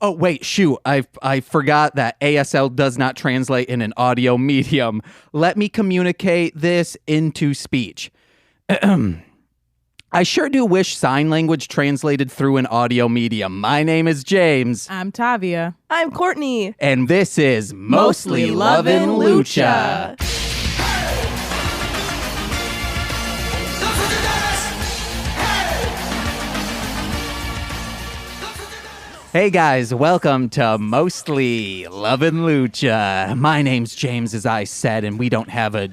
Oh, wait, shoot. I forgot that ASL does not translate in an audio medium. Let me communicate this into speech. I sure do wish sign language translated through an audio medium. My name is James. I'm Tavia. I'm Courtney. And this is Mostly Lovin' Lucha. Hey guys, welcome to Mostly Lovin' Lucha. My name's James, as I said, and we don't have a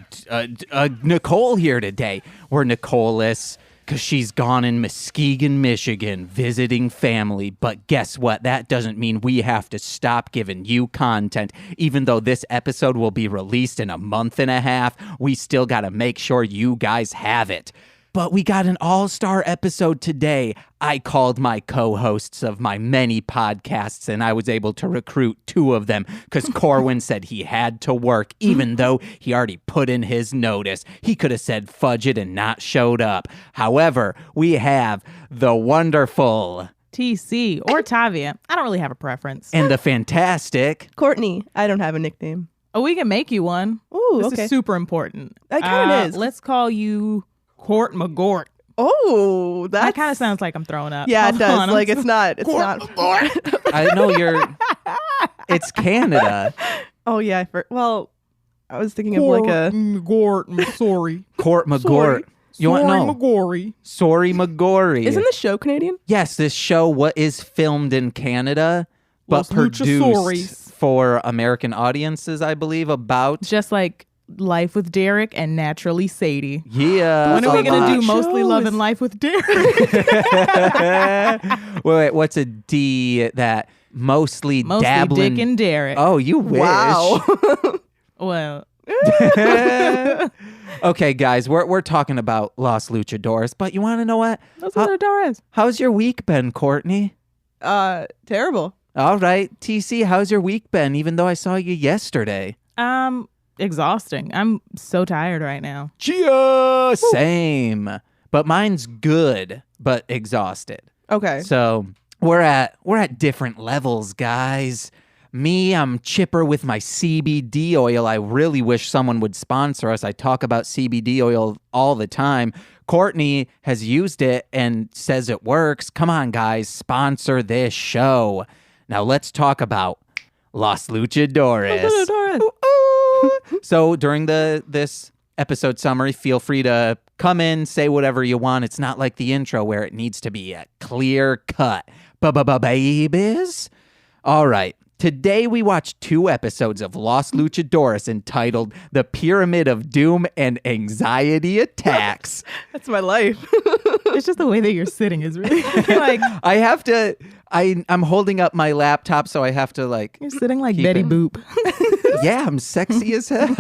Nicole here today. We're Nicole-less because she's gone in Muskegon, Michigan, visiting family. But guess what? That doesn't mean we have to stop giving you content. Even though this episode will be released in a month and a half, we still got to make sure you guys have it. But we got an all-star episode today. I called my co-hosts of my many podcasts, and I was able to recruit 2 of them because Corwin said he had to work, even though he already put in his notice. He could have said fudge it and not showed up. However, we have the wonderful TC or Tavia. I don't really have a preference. and the fantastic Courtney. I don't have a nickname. Oh, we can make you one. Ooh, This okay. is super important. That kinda is. Let's call you Court McGort. Oh, That that kind of sounds like I'm throwing up. Yeah, it Hold does. on, Like it's not. I know it's Canada. Oh yeah. I was thinking of like a. McGort. Sorry. Court McGort. You want no? McGorry. Sorry, McGorry. Isn't the show Canadian? Yes, this show is filmed in Canada, but Los Luchadores. produced for American audiences, I believe, about... Just like Life with Derek and Naturally Sadie. Yeah. When are we going to do lot. Mostly Shows. Lovin' Life with Derek? wait, what's a D that mostly dabbling... Dick and Derek. Oh, you wish. Wow. Well, Okay, guys, we're talking about Los Luchadores, but you want to know what? those are Doris. How's your week been, Courtney? Terrible. All right, TC, how's your week been, even though I saw you yesterday? Exhausting. I'm so tired right now. Chia! Same. But mine's good, but exhausted. Okay. So we're at different levels, guys. Me, I'm chipper with my CBD oil. I really wish someone would sponsor us. I talk about CBD oil all the time. Courtney has used it and says it works. Come on, guys, sponsor this show. Now let's talk about Los Luchadores. So during this episode summary, feel free to come in, say whatever you want. It's not like the intro where it needs to be a clear cut. Babies. All right. Today we watched 2 episodes of Los Luchadores entitled The Pyramid of Doom and Anxiety Attacks. That's my life. It's just the way that you're sitting is really like I have to, I'm holding up my laptop, so I have to like, you're sitting like Keep Betty it. Boop. yeah, I'm sexy as hell.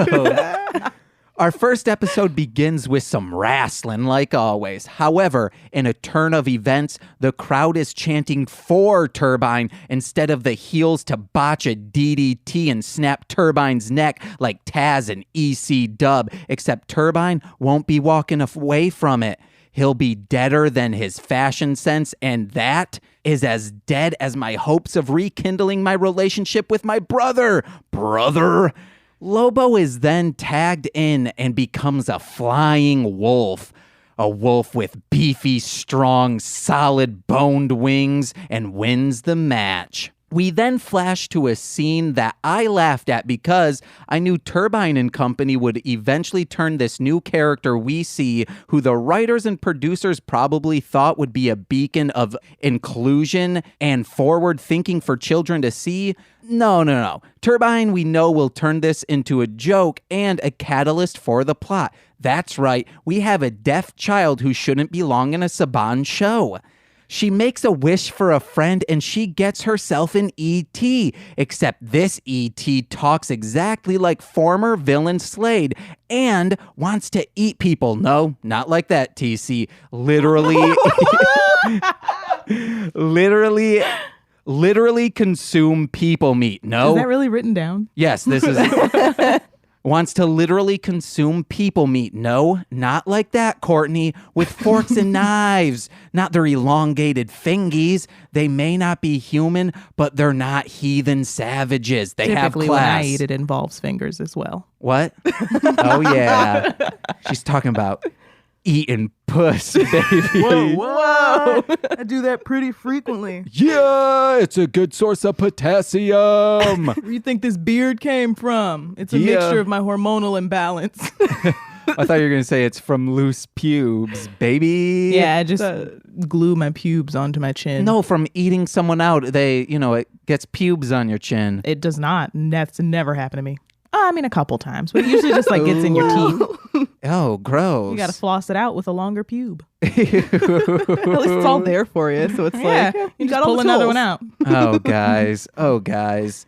Our first episode begins with some wrestling, like always. However, in a turn of events, the crowd is chanting for Turbine instead of the heels to botch a DDT and snap Turbine's neck like Taz and EC Dub, except Turbine won't be walking away from it. He'll be deader than his fashion sense, and that is as dead as my hopes of rekindling my relationship with my brother. Lobo is then tagged in and becomes a flying wolf. A wolf with beefy, strong, solid boned wings and wins the match. We then flash to a scene that I laughed at because I knew Turbine and Company would eventually turn this new character we see, who the writers and producers probably thought would be a beacon of inclusion and forward thinking for children to see. No. Turbine, we know, will turn this into a joke and a catalyst for the plot. That's right, we have a deaf child who shouldn't belong in a Saban show. She makes a wish for a friend and she gets herself an E.T., except this E.T. talks exactly like former villain Slade and wants to eat people. No, not like that, TC. Literally consume people meat. No. Is that really written down? Yes, this is... Wants to literally consume people meat. No, not like that, Courtney. With forks and knives, not their elongated fingies. They may not be human, but they're not heathen savages. They have Typically, class. when I eat, it involves fingers as well. What? Oh, yeah. She's talking about eating puss, baby. Whoa. I do that pretty frequently. Yeah, it's a good source of potassium. Where do you think this beard came from? It's a Yeah. mixture of my hormonal imbalance. I thought you were going to say it's from loose pubes, baby. Yeah, I just glue my pubes onto my chin. No, from eating someone out, it gets pubes on your chin. It does not. That's never happened to me. I mean, a couple times, but it usually just like gets in your teeth. Oh, gross. You got to floss it out with a longer pube. At least it's all there for you. So it's like, you got just all pull the another tools. one out. Oh, guys. Oh, guys.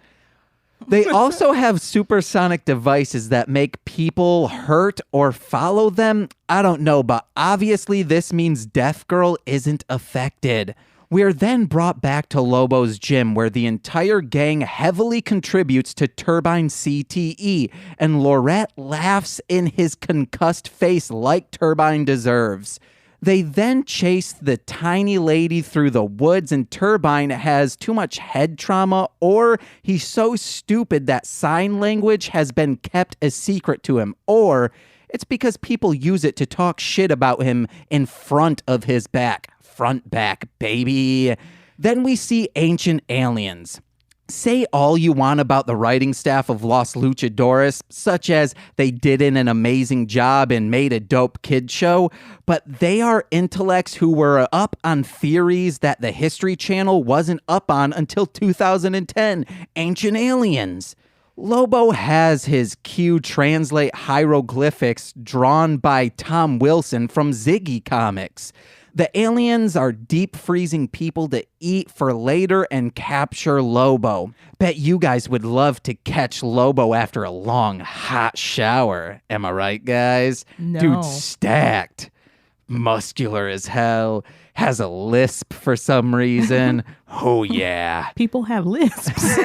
They also have supersonic devices that make people hurt or follow them. I don't know, but obviously this means Death Girl isn't affected. We are then brought back to Lobo's gym, where the entire gang heavily contributes to Turbine CTE, and Lorette laughs in his concussed face like Turbine deserves. They then chase the tiny lady through the woods, and Turbine has too much head trauma, or he's so stupid that sign language has been kept a secret to him, or it's because people use it to talk shit about him in front of his back. Front back, baby. Then we see Ancient Aliens. Say all you want about the writing staff of Los Luchadores, such as they did an amazing job and made a dope kid show, but they are intellects who were up on theories that the History Channel wasn't up on until 2010. Ancient Aliens. Lobo has his Q translate hieroglyphics drawn by Tom Wilson from Ziggy Comics. The aliens are deep freezing people to eat for later and capture Lobo. Bet you guys would love to catch Lobo after a long, hot shower. Am I right, guys? No. Dude's stacked. Muscular as hell. Has a lisp for some reason. Oh, yeah. People have lisps.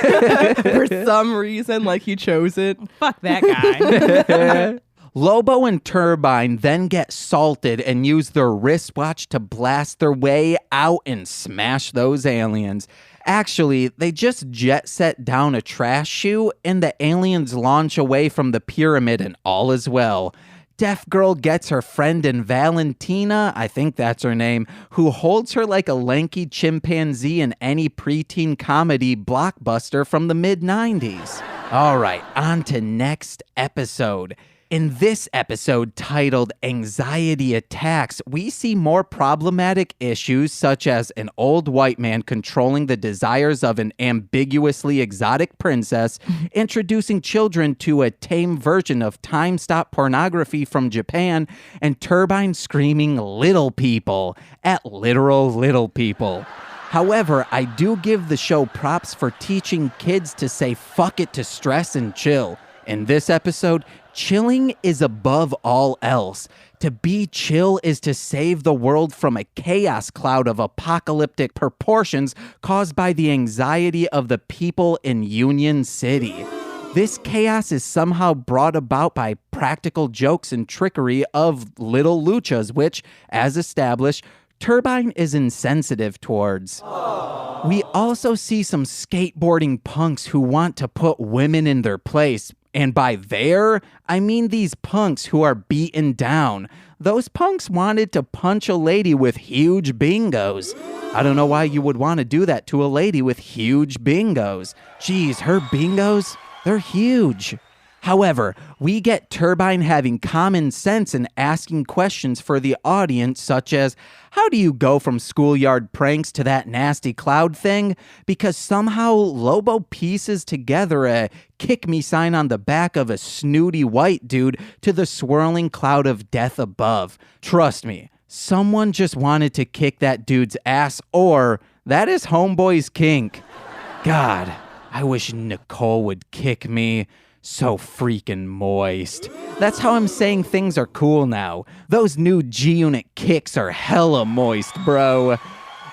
For some reason, like he chose it. Fuck that guy. Lobo and Turbine then get salted and use their wristwatch to blast their way out and smash those aliens. Actually, they just jet set down a trash chute and the aliens launch away from the pyramid and all is well. Deaf Girl gets her friend in Valentina, I think that's her name, who holds her like a lanky chimpanzee in any preteen comedy blockbuster from the mid-90s. All right, on to next episode. In this episode titled Anxiety Attacks, we see more problematic issues such as an old white man controlling the desires of an ambiguously exotic princess, introducing children to a tame version of time-stop pornography from Japan, and Turbine screaming little people at literal little people. However, I do give the show props for teaching kids to say fuck it to stress and chill. In this episode, chilling is above all else. To be chill is to save the world from a chaos cloud of apocalyptic proportions caused by the anxiety of the people in Union City. This chaos is somehow brought about by practical jokes and trickery of little luchas, which, as established, Turbine is insensitive towards. We also see some skateboarding punks who want to put women in their place. And by there, I mean these punks who are beaten down. Those punks wanted to punch a lady with huge bingos. I don't know why you would want to do that to a lady with huge bingos. Geez, her bingos, they're huge. However, we get Turbine having common sense and asking questions for the audience, such as, how do you go from schoolyard pranks to that nasty cloud thing? Because somehow Lobo pieces together a kick me sign on the back of a snooty white dude to the swirling cloud of death above. Trust me, someone just wanted to kick that dude's ass, or that is homeboy's kink. God, I wish Nicole would kick me. So freaking moist. That's how I'm saying things are cool now. Those new G-Unit kicks are hella moist, bro.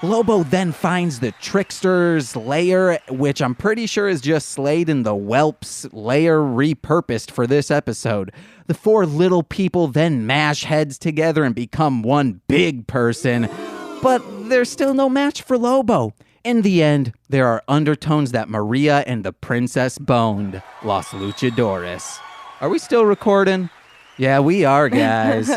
Lobo then finds the Trickster's lair, which I'm pretty sure is just Slade and the Whelp's lair repurposed for this episode. The four little people then mash heads together and become one big person, but there's still no match for Lobo. In the end, there are undertones that Maria and the princess boned. Los Luchadores. Are we still recording? Yeah, we are, guys.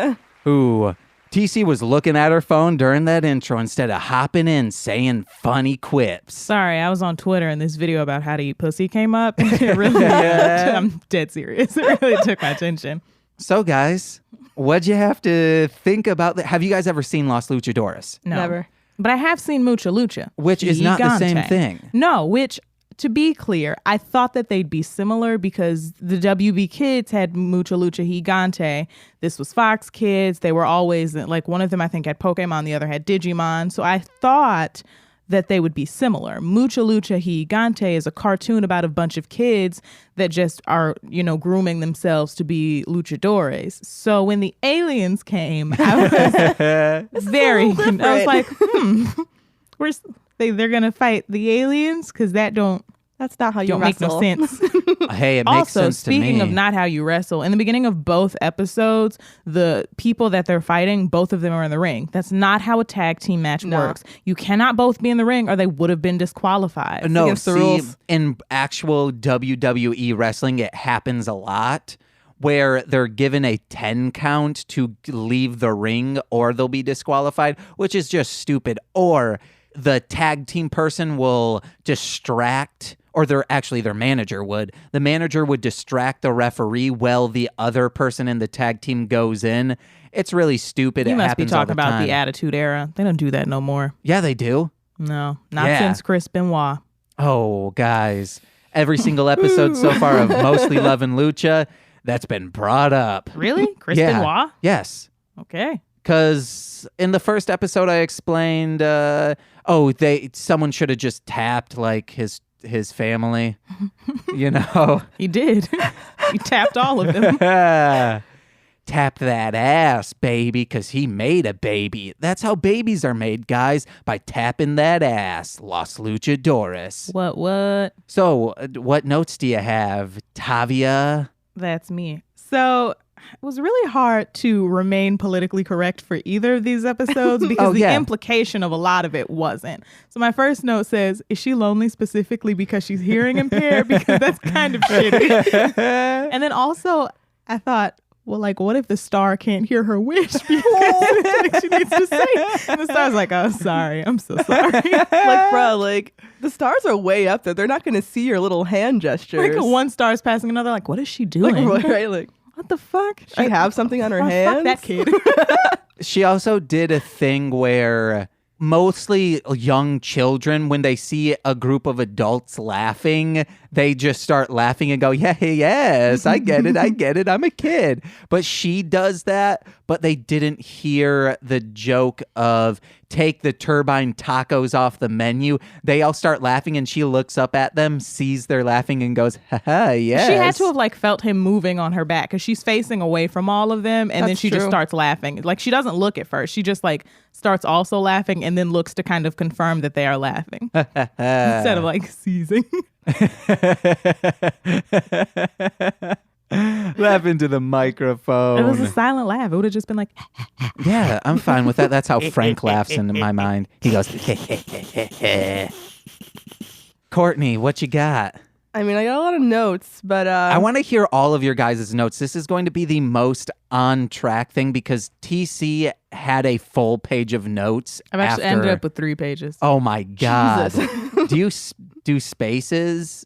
Ooh. TC was looking at her phone during that intro instead of hopping in saying funny quips. Sorry, I was on Twitter and this video about how to eat pussy came up. And it really, I'm dead serious. It really took my attention. So, guys, what'd you have to think about that? Have you guys ever seen Los Luchadores? No. Never. But I have seen Mucha Lucha. Which is not the same thing. No, which, to be clear, I thought that they'd be similar because the WB Kids had Mucha Lucha Gigante. This was Fox Kids. They were always, like, one of them I think had Pokemon, the other had Digimon. So I thought that they would be similar. Mucha Lucha Gigante is a cartoon about a bunch of kids that just are, grooming themselves to be luchadores. So when the aliens came, I was I was like, they're going to fight the aliens? Because That's not how you don't make wrestle. no sense. Hey, it makes Also, sense to me. speaking of not how you wrestle, in the beginning of both episodes, the people that they're fighting, both of them are in the ring. That's not how a tag team match works. You cannot both be in the ring or they would have been disqualified. No, against the see, rules. in actual WWE wrestling, it happens a lot where they're given a 10 count to leave the ring or they'll be disqualified, which is just stupid. Or the tag team person will distract, or their manager would. The manager would distract the referee while the other person in the tag team goes in. It's really stupid. You it must be happens all talking the about time. the Attitude Era. They don't do that no more. Yeah, they do. No, not Yeah. since Chris Benoit. Oh, guys. Every single episode so far of Mostly Lovin' Lucha, that's been brought up. Really? Chris Yeah. Benoit? Yes. Okay. Because in the first episode, I explained, someone should have just tapped like his family, He did. He tapped all of them. Tap that ass, baby, because he made a baby. That's how babies are made, guys, by tapping that ass. Los Luchadores. What? So, what notes do you have, Tavia? That's me. So it was really hard to remain politically correct for either of these episodes because the implication of a lot of it wasn't. So my first note says, is she lonely specifically because she's hearing impaired? Because that's kind of shitty. And then also I thought, well, like, what if the star can't hear her wish because she needs to say? And the star's like, oh, sorry. I'm so sorry. Like, bro, like, the stars are way up there. They're not going to see your little hand gestures. Like one star's passing another, like, what is she doing? Like, right, like, What the fuck? she have something on her hands? Fuck that kid. She also did a thing where mostly young children, when they see a group of adults laughing, they just start laughing and go, yes, I get it, I'm a kid. But she does that, but they didn't hear the joke of take the turbine tacos off the menu. They all start laughing and she looks up at them, sees they're laughing and goes, haha, yes. She had to have like felt him moving on her back because she's facing away from all of them, and then That's she just true. starts laughing. Like, she doesn't look at first. She just like starts also laughing and then looks to kind of confirm that they are laughing instead of like seizing. Laugh into the microphone. It was a silent laugh. It would have just been like, Yeah, I'm fine with that. That's how Frank laughs in my mind. He goes, Courtney, what you got? I mean, I got a lot of notes, but I want to hear all of your guys' notes. This is going to be the most on track thing because TC had a full page of notes. I've actually ended up with 3 pages. Oh my God. Jesus. Do you do spaces?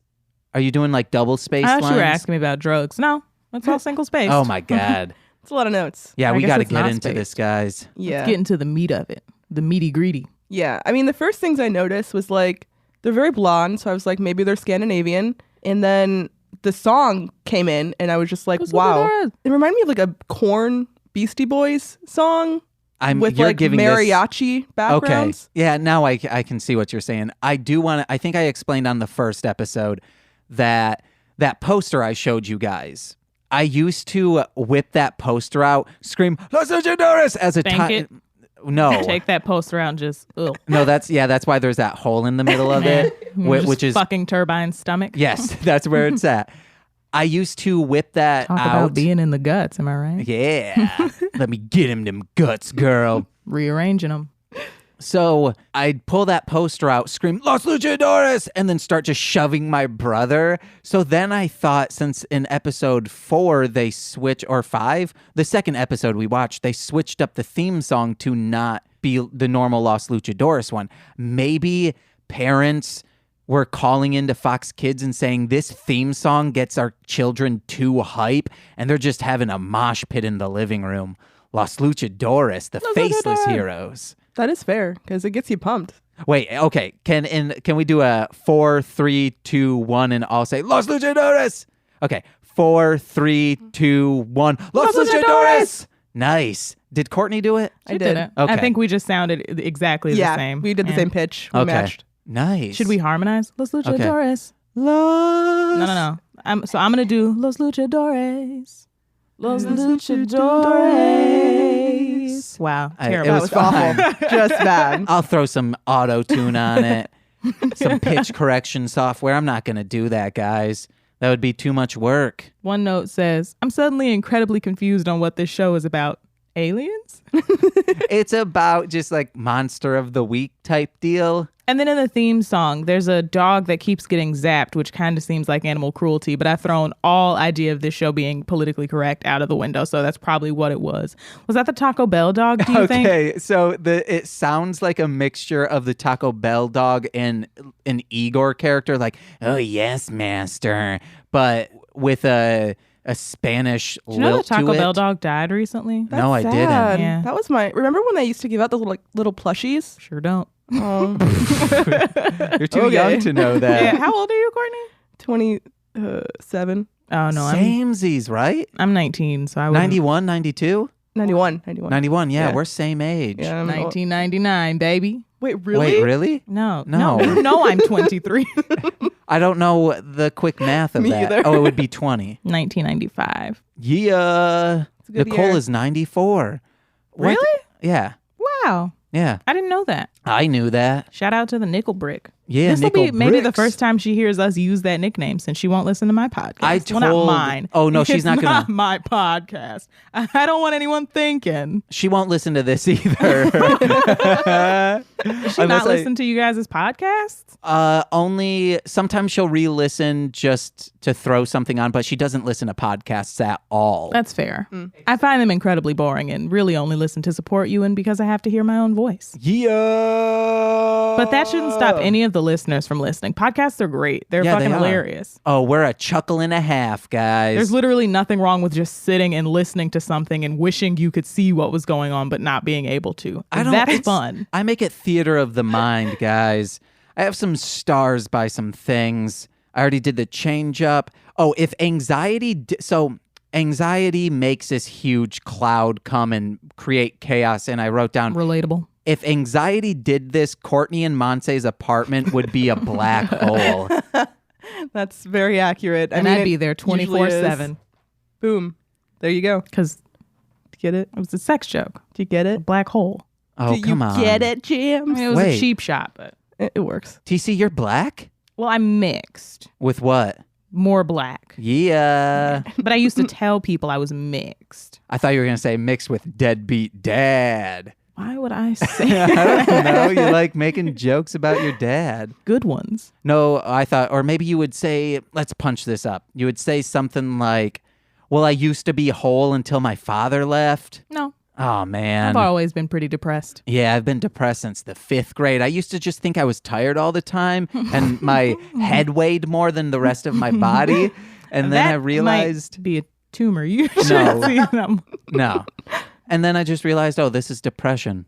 Are you doing like double space I lines? thought you were asking me about drugs. No, it's all single spaced. Oh my God. it's a lot of notes. Yeah, I we guess got to it's get not into spaced. this, guys. Yeah. Let's get into the meat of it. The meaty greedy. Yeah. I mean, the first things I noticed was like, they're very blonde. So I was like, maybe they're Scandinavian. And then the song came in and I was just like, wow. It reminded me of like a Korn Beastie Boys song with you're like giving this- mariachi backgrounds. Okay. Yeah, now I can see what you're saying. I do want to, I think I explained on the first episode that poster I showed you guys, I used to whip that poster out, scream, Los Luchadores, as a Thank it. No. Take that poster out and just, ugh. No, that's why there's that hole in the middle of it, which is fucking Turbine's stomach. Yes, that's where it's at. I used to whip that Talk out. about being in the guts, am I right? Yeah. Let me get him them guts, girl. Rearranging them. So I'd pull that poster out, scream, Los Luchadores, and then start just shoving my brother. So then I thought, since in episode 4, they switch, or 5, the second episode we watched, they switched up the theme song to not be the normal Los Luchadores one. Maybe parents were calling into Fox Kids and saying this theme song gets our children too hype, and they're just having a mosh pit in the living room. Los Luchadores, the faceless heroes. That is fair because it gets you pumped. Wait, okay. Can we do a 4, 3, 2, 1 and I'll say Los Luchadores? Okay. 4, 3, 2, 1. Los Luchadores! Nice. Did Courtney do it? I did. Okay. Okay. I think we just sounded exactly the same. We did the same pitch. We matched. Nice. Should we harmonize? Los Luchadores. Los... No. I'm going to do Los Luchadores. Los Luchadores. Wow. Terrible. That was awful. Just bad. I'll throw some auto-tune on it. Some pitch correction software. I'm not going to do that, guys. That would be too much work. One note says, I'm suddenly incredibly confused on what this show is about. Aliens? It's about just like monster of the week type deal. And then in the theme song, there's a dog that keeps getting zapped, which kind of seems like animal cruelty, but I've thrown all idea of this show being politically correct out of the window, so that's probably what it was. Was that the Taco Bell dog, do you think? Okay, so it sounds like a mixture of the Taco Bell dog and an Igor character, like, oh yes, master, but with a Spanish Did you know the lilt to Taco it. Bell dog died recently? No, I Sad. didn't. Yeah. That was remember when they used to give out those little plushies? Sure don't. You're too young to know that. Yeah, how old are you, Courtney? 27. Oh, no, Samesies, right? I'm 19, so I was 91, 92? 91. 91, yeah, we're same age. Yeah, I'm 1999, baby. Wait, really? Wait, really? No. No. You know I'm 23. I don't know the quick math of Me that. either. Oh, it would be 20. 1995. Yeah. a good Nicole year. is 94. What? Really? Yeah. Wow. Yeah. I didn't know that. I knew that. Shout out to the Nickel Brick. Yeah, This will Nickel be maybe the Bricks. first time she hears us use that nickname since she won't listen to my podcast. I Well, not told- mine. Oh, no, she's It's not gonna- my podcast. I don't want anyone thinking. She won't listen to this either. Does she not listen to you guys' podcasts? Only sometimes she'll re-listen just to throw something on, but she doesn't listen to podcasts at all. That's fair. I find them incredibly boring and really only listen to support you and because I have to hear my own voice. Yeah. But that shouldn't stop any of the listeners from listening. Podcasts are great. They're Yeah, fucking they are. hilarious. Oh, we're a chuckle and a half, guys. There's literally nothing wrong with just sitting and listening to something and wishing you could see what was going on but not being able to. That's it's- fun. I make it theater of the mind, guys. I have some stars by some things. I already did the change up. Oh, if anxiety... So anxiety makes this huge cloud come and create chaos, and I wrote down... Relatable. If anxiety did this, Courtney and Monse's apartment would be a black hole. That's very accurate. And I'd be there 24/7. Boom. There you go. Because Get it? it was a sex joke. Do you get A it? black hole. Oh, Do come you on. get it, I James? mean, it was Wait. a cheap shot, but... It works. TC, you're black? Well, I'm mixed. With what? More black. Yeah. But I used to tell people I was mixed. I thought you were going to say mixed with deadbeat dad. Why would I say I don't know. You like making jokes about your dad. good ones? No, I thought, or maybe you would say, let's punch this up. You would say something like, well, I used to be whole until my father left. No. Oh, man. I've always been pretty depressed. Yeah, I've been depressed since the 5th grade. I used to just think I was tired all the time and my head weighed more than the rest of my body. And then I That realized, might be a tumor. You should No. see them. no. And then I just realized, oh, this is depression.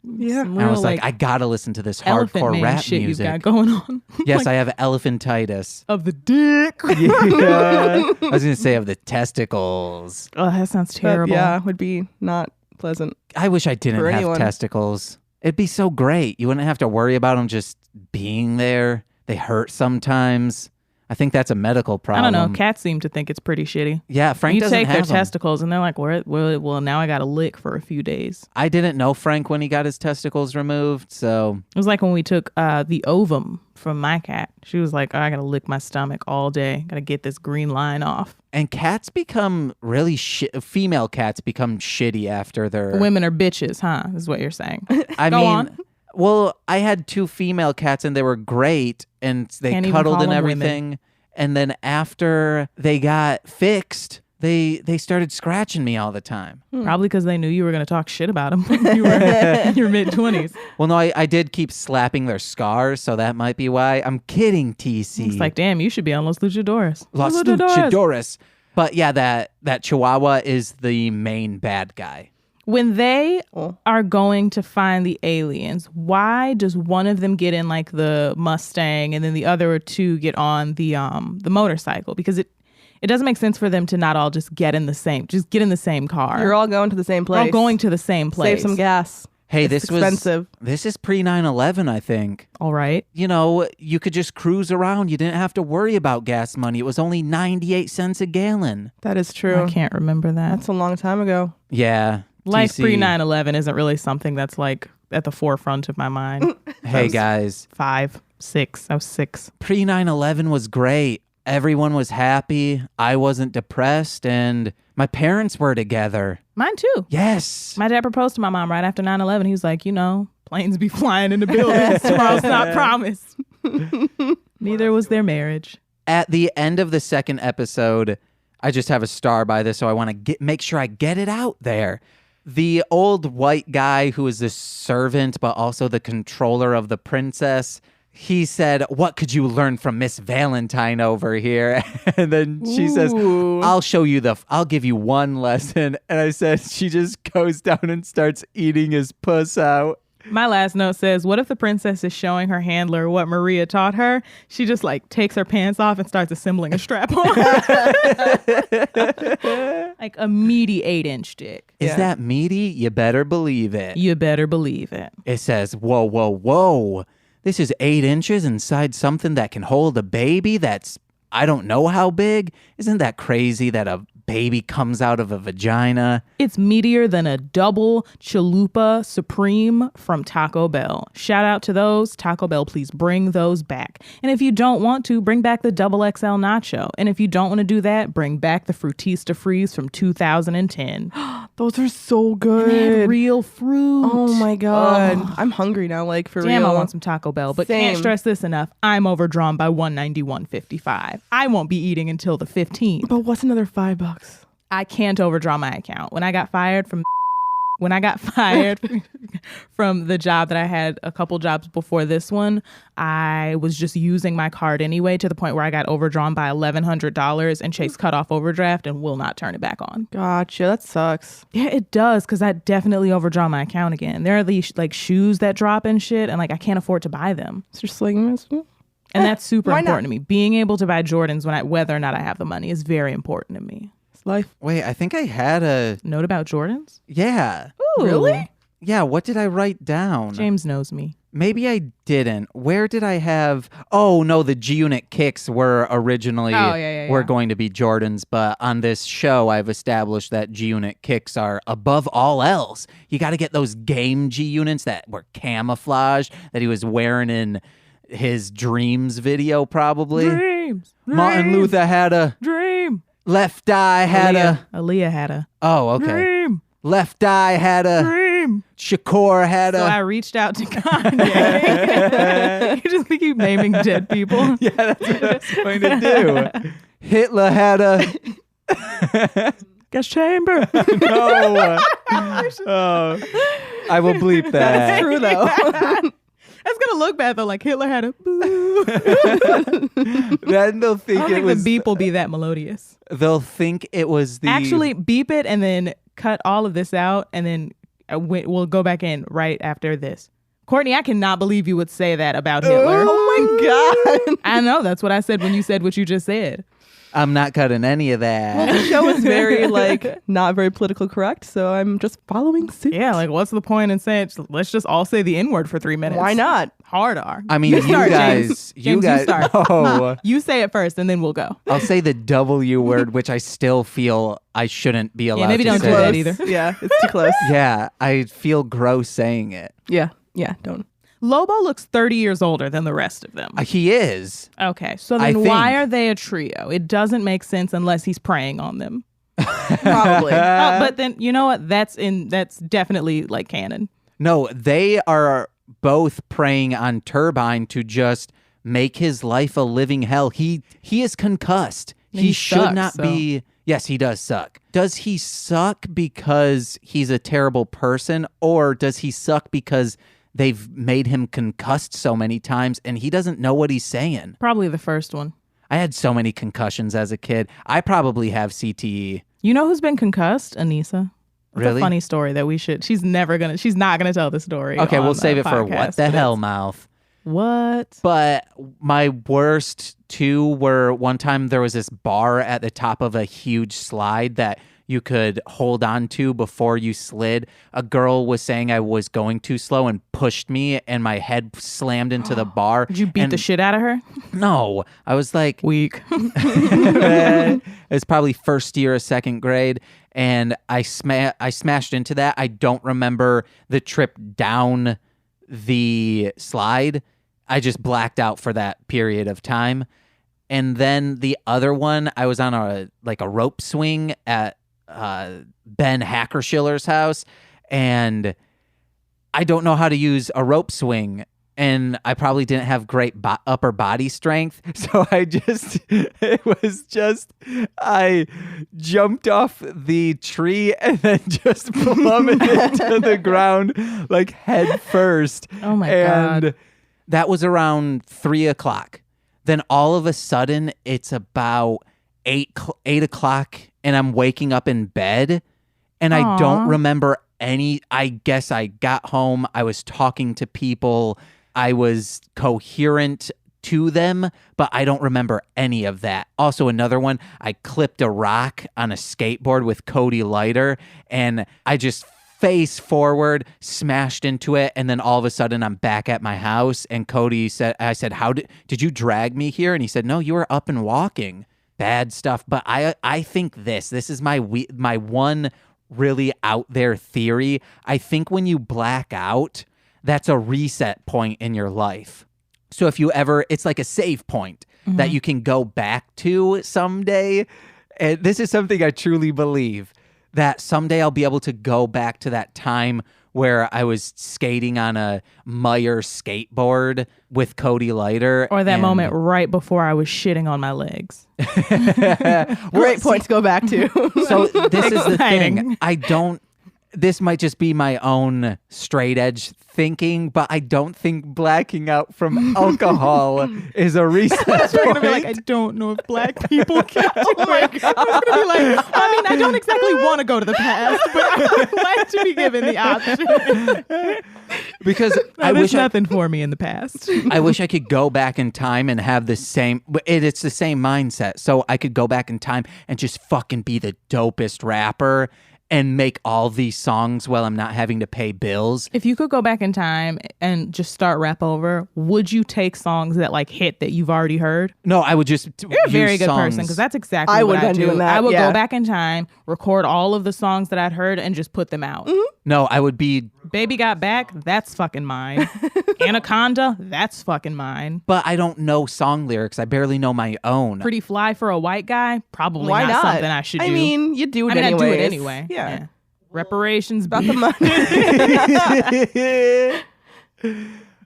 Yeah. Some And I real, was like, I gotta listen to this elephant hardcore man rap shit music. you've got going on. Yes, I have elephantitis. Of the dick. Yeah. I was gonna say of the testicles. Oh, that sounds But terrible. yeah, would be not pleasant. I wish I didn't For have anyone. testicles. It'd be so great. You wouldn't have to worry about them just being there. They hurt sometimes. I think that's a medical I problem. don't know. Cats seem to think it's pretty shitty. Yeah, Frank You doesn't take their have them. testicles and they're like, well, now I got to lick for a few days. I didn't know Frank when he got his testicles removed, so... It was like when we took the ovum from my cat. She was like, I got to lick my stomach all day. Got to get this green line off. And cats become really female cats become shitty after their... Women are bitches, huh? Is what you're saying. I Go mean, on. Well, I had 2 female cats and they were great and they Can't even cuddled call and them everything. women. And then after they got fixed, they started scratching me all the time. Probably because they knew you were going to talk shit about them when you were in your mid-20s. Well, no, I did keep slapping their scars, so that might be why. I'm kidding, TC. It's like, damn, you should be on Los Luchadores. Los Luchadores. But yeah, that Chihuahua is the main bad guy. When they are going to find the aliens, why does one of them get in like the Mustang and then the other 2 get on the motorcycle? Because it doesn't make sense for them to not all just get in the same car. You're all going to the same place. We're all going to the same place. Save some gas. Hey, It's expensive. This is pre 9/11, I think. All right. You know, you could just cruise around. You didn't have to worry about gas money. It was only 98 cents a gallon. That is true. I can't remember that. That's a long time ago. Yeah. Life TC. pre 9/11 isn't really something that's like at the forefront of my mind. Hey, guys. 5, 6. I was 6. Pre 9/11 was great. Everyone was happy. I wasn't depressed. And my parents were together. Mine too. Yes. My dad proposed to my mom right after 9/11. He was like, planes be flying into buildings. Tomorrow's not promised. Neither was their marriage. At the end of the second episode, I just have a star by this, so I want to make sure I get it out there. The old white guy who is the servant, but also the controller of the princess, he said, "What could you learn from Miss Valentine over here?" And then she says, I'll give you one lesson. And I said, she just goes down and starts eating his puss out. My last note says, what if the princess is showing her handler what Maria taught her? She just like takes her pants off and starts assembling a strap on. Like a meaty 8-inch dick. Is that meaty? You better believe it. You better believe it. It says, whoa, whoa, whoa. This is 8 inches inside something that can hold a baby that's, I don't know how big. Isn't that crazy that a baby comes out of a vagina? It's meatier than a double chalupa supreme from Taco Bell. Shout out to those. Taco Bell, please bring those back. And if you don't want to, bring back the double XL nacho. And if you don't want to do that, bring back the Frutista Freeze from 2010. Those are so good. And they had real fruit. Oh my God. I'm hungry now, like for Damn, real. I want some Taco Bell. But can't stress this enough. I'm overdrawn by $191.55. I won't be eating until the 15th. But what's another $5? I can't overdraw my account. When I got fired from from the job that I had a couple jobs before this one, I was just using my card anyway to the point where I got overdrawn by $1,100 and Chase cut off overdraft and will not turn it back on. Gotcha. That sucks. Yeah, it does, because I definitely overdraw my account again. There are these like shoes that drop and shit, and like I can't afford to buy them. So just like, and that's super why important not? to me. Being able to buy Jordans whether or not I have the money is very important to me. it's life. Wait, I think I had a... Note about Jordans? Yeah. Ooh. Really? Yeah, what did I write down? James knows me. Maybe I didn't. Where did I have... Oh, no, the G-Unit kicks were originally were going to be Jordans, but on this show, I've established that G-Unit kicks are above all else. You got to get those game G-Units that were camouflaged, that he was wearing in his Dreams video, probably. Dreams. Martin Luther had a... Dream. Left Eye had a... Aaliyah had a... Oh, okay. Dream. Left Eye had a... Dream. Shakur had So a... I reached out to Kanye. You just keep naming dead people. Yeah, that's what I was going to do. Hitler had a... Gas chamber. No. Oh, I will bleep that. That's true, though. That's gonna look bad though. Like Hitler had a boo. Then they'll think I don't it think was... the beep will be that melodious. They'll think it was the... Actually, beep it and then cut all of this out, and then we'll go back in right after this. Courtney, I cannot believe you would say that about Hitler. Oh my God. I know, that's what I said when you said what you just said. I'm not cutting any of that. The show is very not very political correct, so I'm just following suit. Yeah, like what's the point in saying let's just all say the N-word for 3 minutes? Why not? Hard R. I mean, you guys, you start. No. You say it first, and then we'll go. I'll say the W word, which I still feel I shouldn't be allowed maybe to don't say. do that either. Yeah, it's too close. Yeah, I feel gross saying it. Yeah, don't. Lobo looks 30 years older than the rest of them. He is. Okay, so then why are they a trio? It doesn't make sense unless he's preying on them. Probably. But then, you know what? That's definitely like canon. No, they are both preying on Turbine to just make his life a living hell. He is concussed. He should sucks, not be. Yes, he does suck. Does he suck because he's a terrible person, or does he suck because they've made him concussed so many times and he doesn't know what he's saying? Probably the first one. I had so many concussions as a kid. I probably have CTE. You know who's been concussed? Anissa. It's Really? a funny story that we should. She's not gonna tell the story. Okay, on we'll save it for podcast, what the but Hellmouth. What? But my worst two were one time there was this bar at the top of a huge slide that you could hold on to before you slid. A girl was saying I was going too slow and pushed me, and my head slammed into the bar. Did you beat the shit out of her? No. I was like... Weak. It was probably first year of second grade, and I smashed into that. I don't remember the trip down the slide. I just blacked out for that period of time. And then the other one, I was on a rope swing at Ben Hackerschiller's house, and I don't know how to use a rope swing, and I probably didn't have great upper body strength, so I jumped off the tree and then just plummeted to the ground like head first. Oh my God. God. That was around 3:00. Then all of a sudden it's about 8 o'clock and I'm waking up in bed and I don't remember any. I guess I got home. I was talking to people. I was coherent to them, but I don't remember any of that. Also, another one, I clipped a rock on a skateboard with Cody Lighter and I just face forward, smashed into it, and then all of a sudden I'm back at my house. And Cody said, "I said, how did you drag me here?" And he said, "No, you were up and walking." Bad stuff. But I think this is my one really out there theory. I think when you black out, that's a reset point in your life. So if you ever, it's like a save point that you can go back to someday. And this is something I truly believe, that someday I'll be able to go back to that time where I was skating on a Meyer skateboard with Cody Lighter. Or that moment right before I was shitting on my legs. Great point to go back to. So this is the thing. This might just be my own straight edge thinking, but I don't think blacking out from alcohol is a reset point. You're gonna be like, I don't know if black people can do it. I was gonna be like, I mean, I don't exactly want to go to the past, but I would like to be given the option. Because there's nothing for me in the past. I wish I could go back in time and have the same, it's the same mindset. So I could go back in time and just fucking be the dopest rapper and make all these songs while I'm not having to pay bills. If you could go back in time and just start rap over, would you take songs that hit that you've already heard? No, I would just You're a very good person, because that's exactly what I do. I would go back in time, record all of the songs that I'd heard, and just put them out. Mm-hmm. No, I would be... Baby Got Back, that's fucking mine. Anaconda, that's fucking mine. But I don't know song lyrics. I barely know my own. Pretty Fly for a White Guy, probably Why not something I should do. I mean, you do it anyway. I do it anyway. Yeah. Reparations. About the money.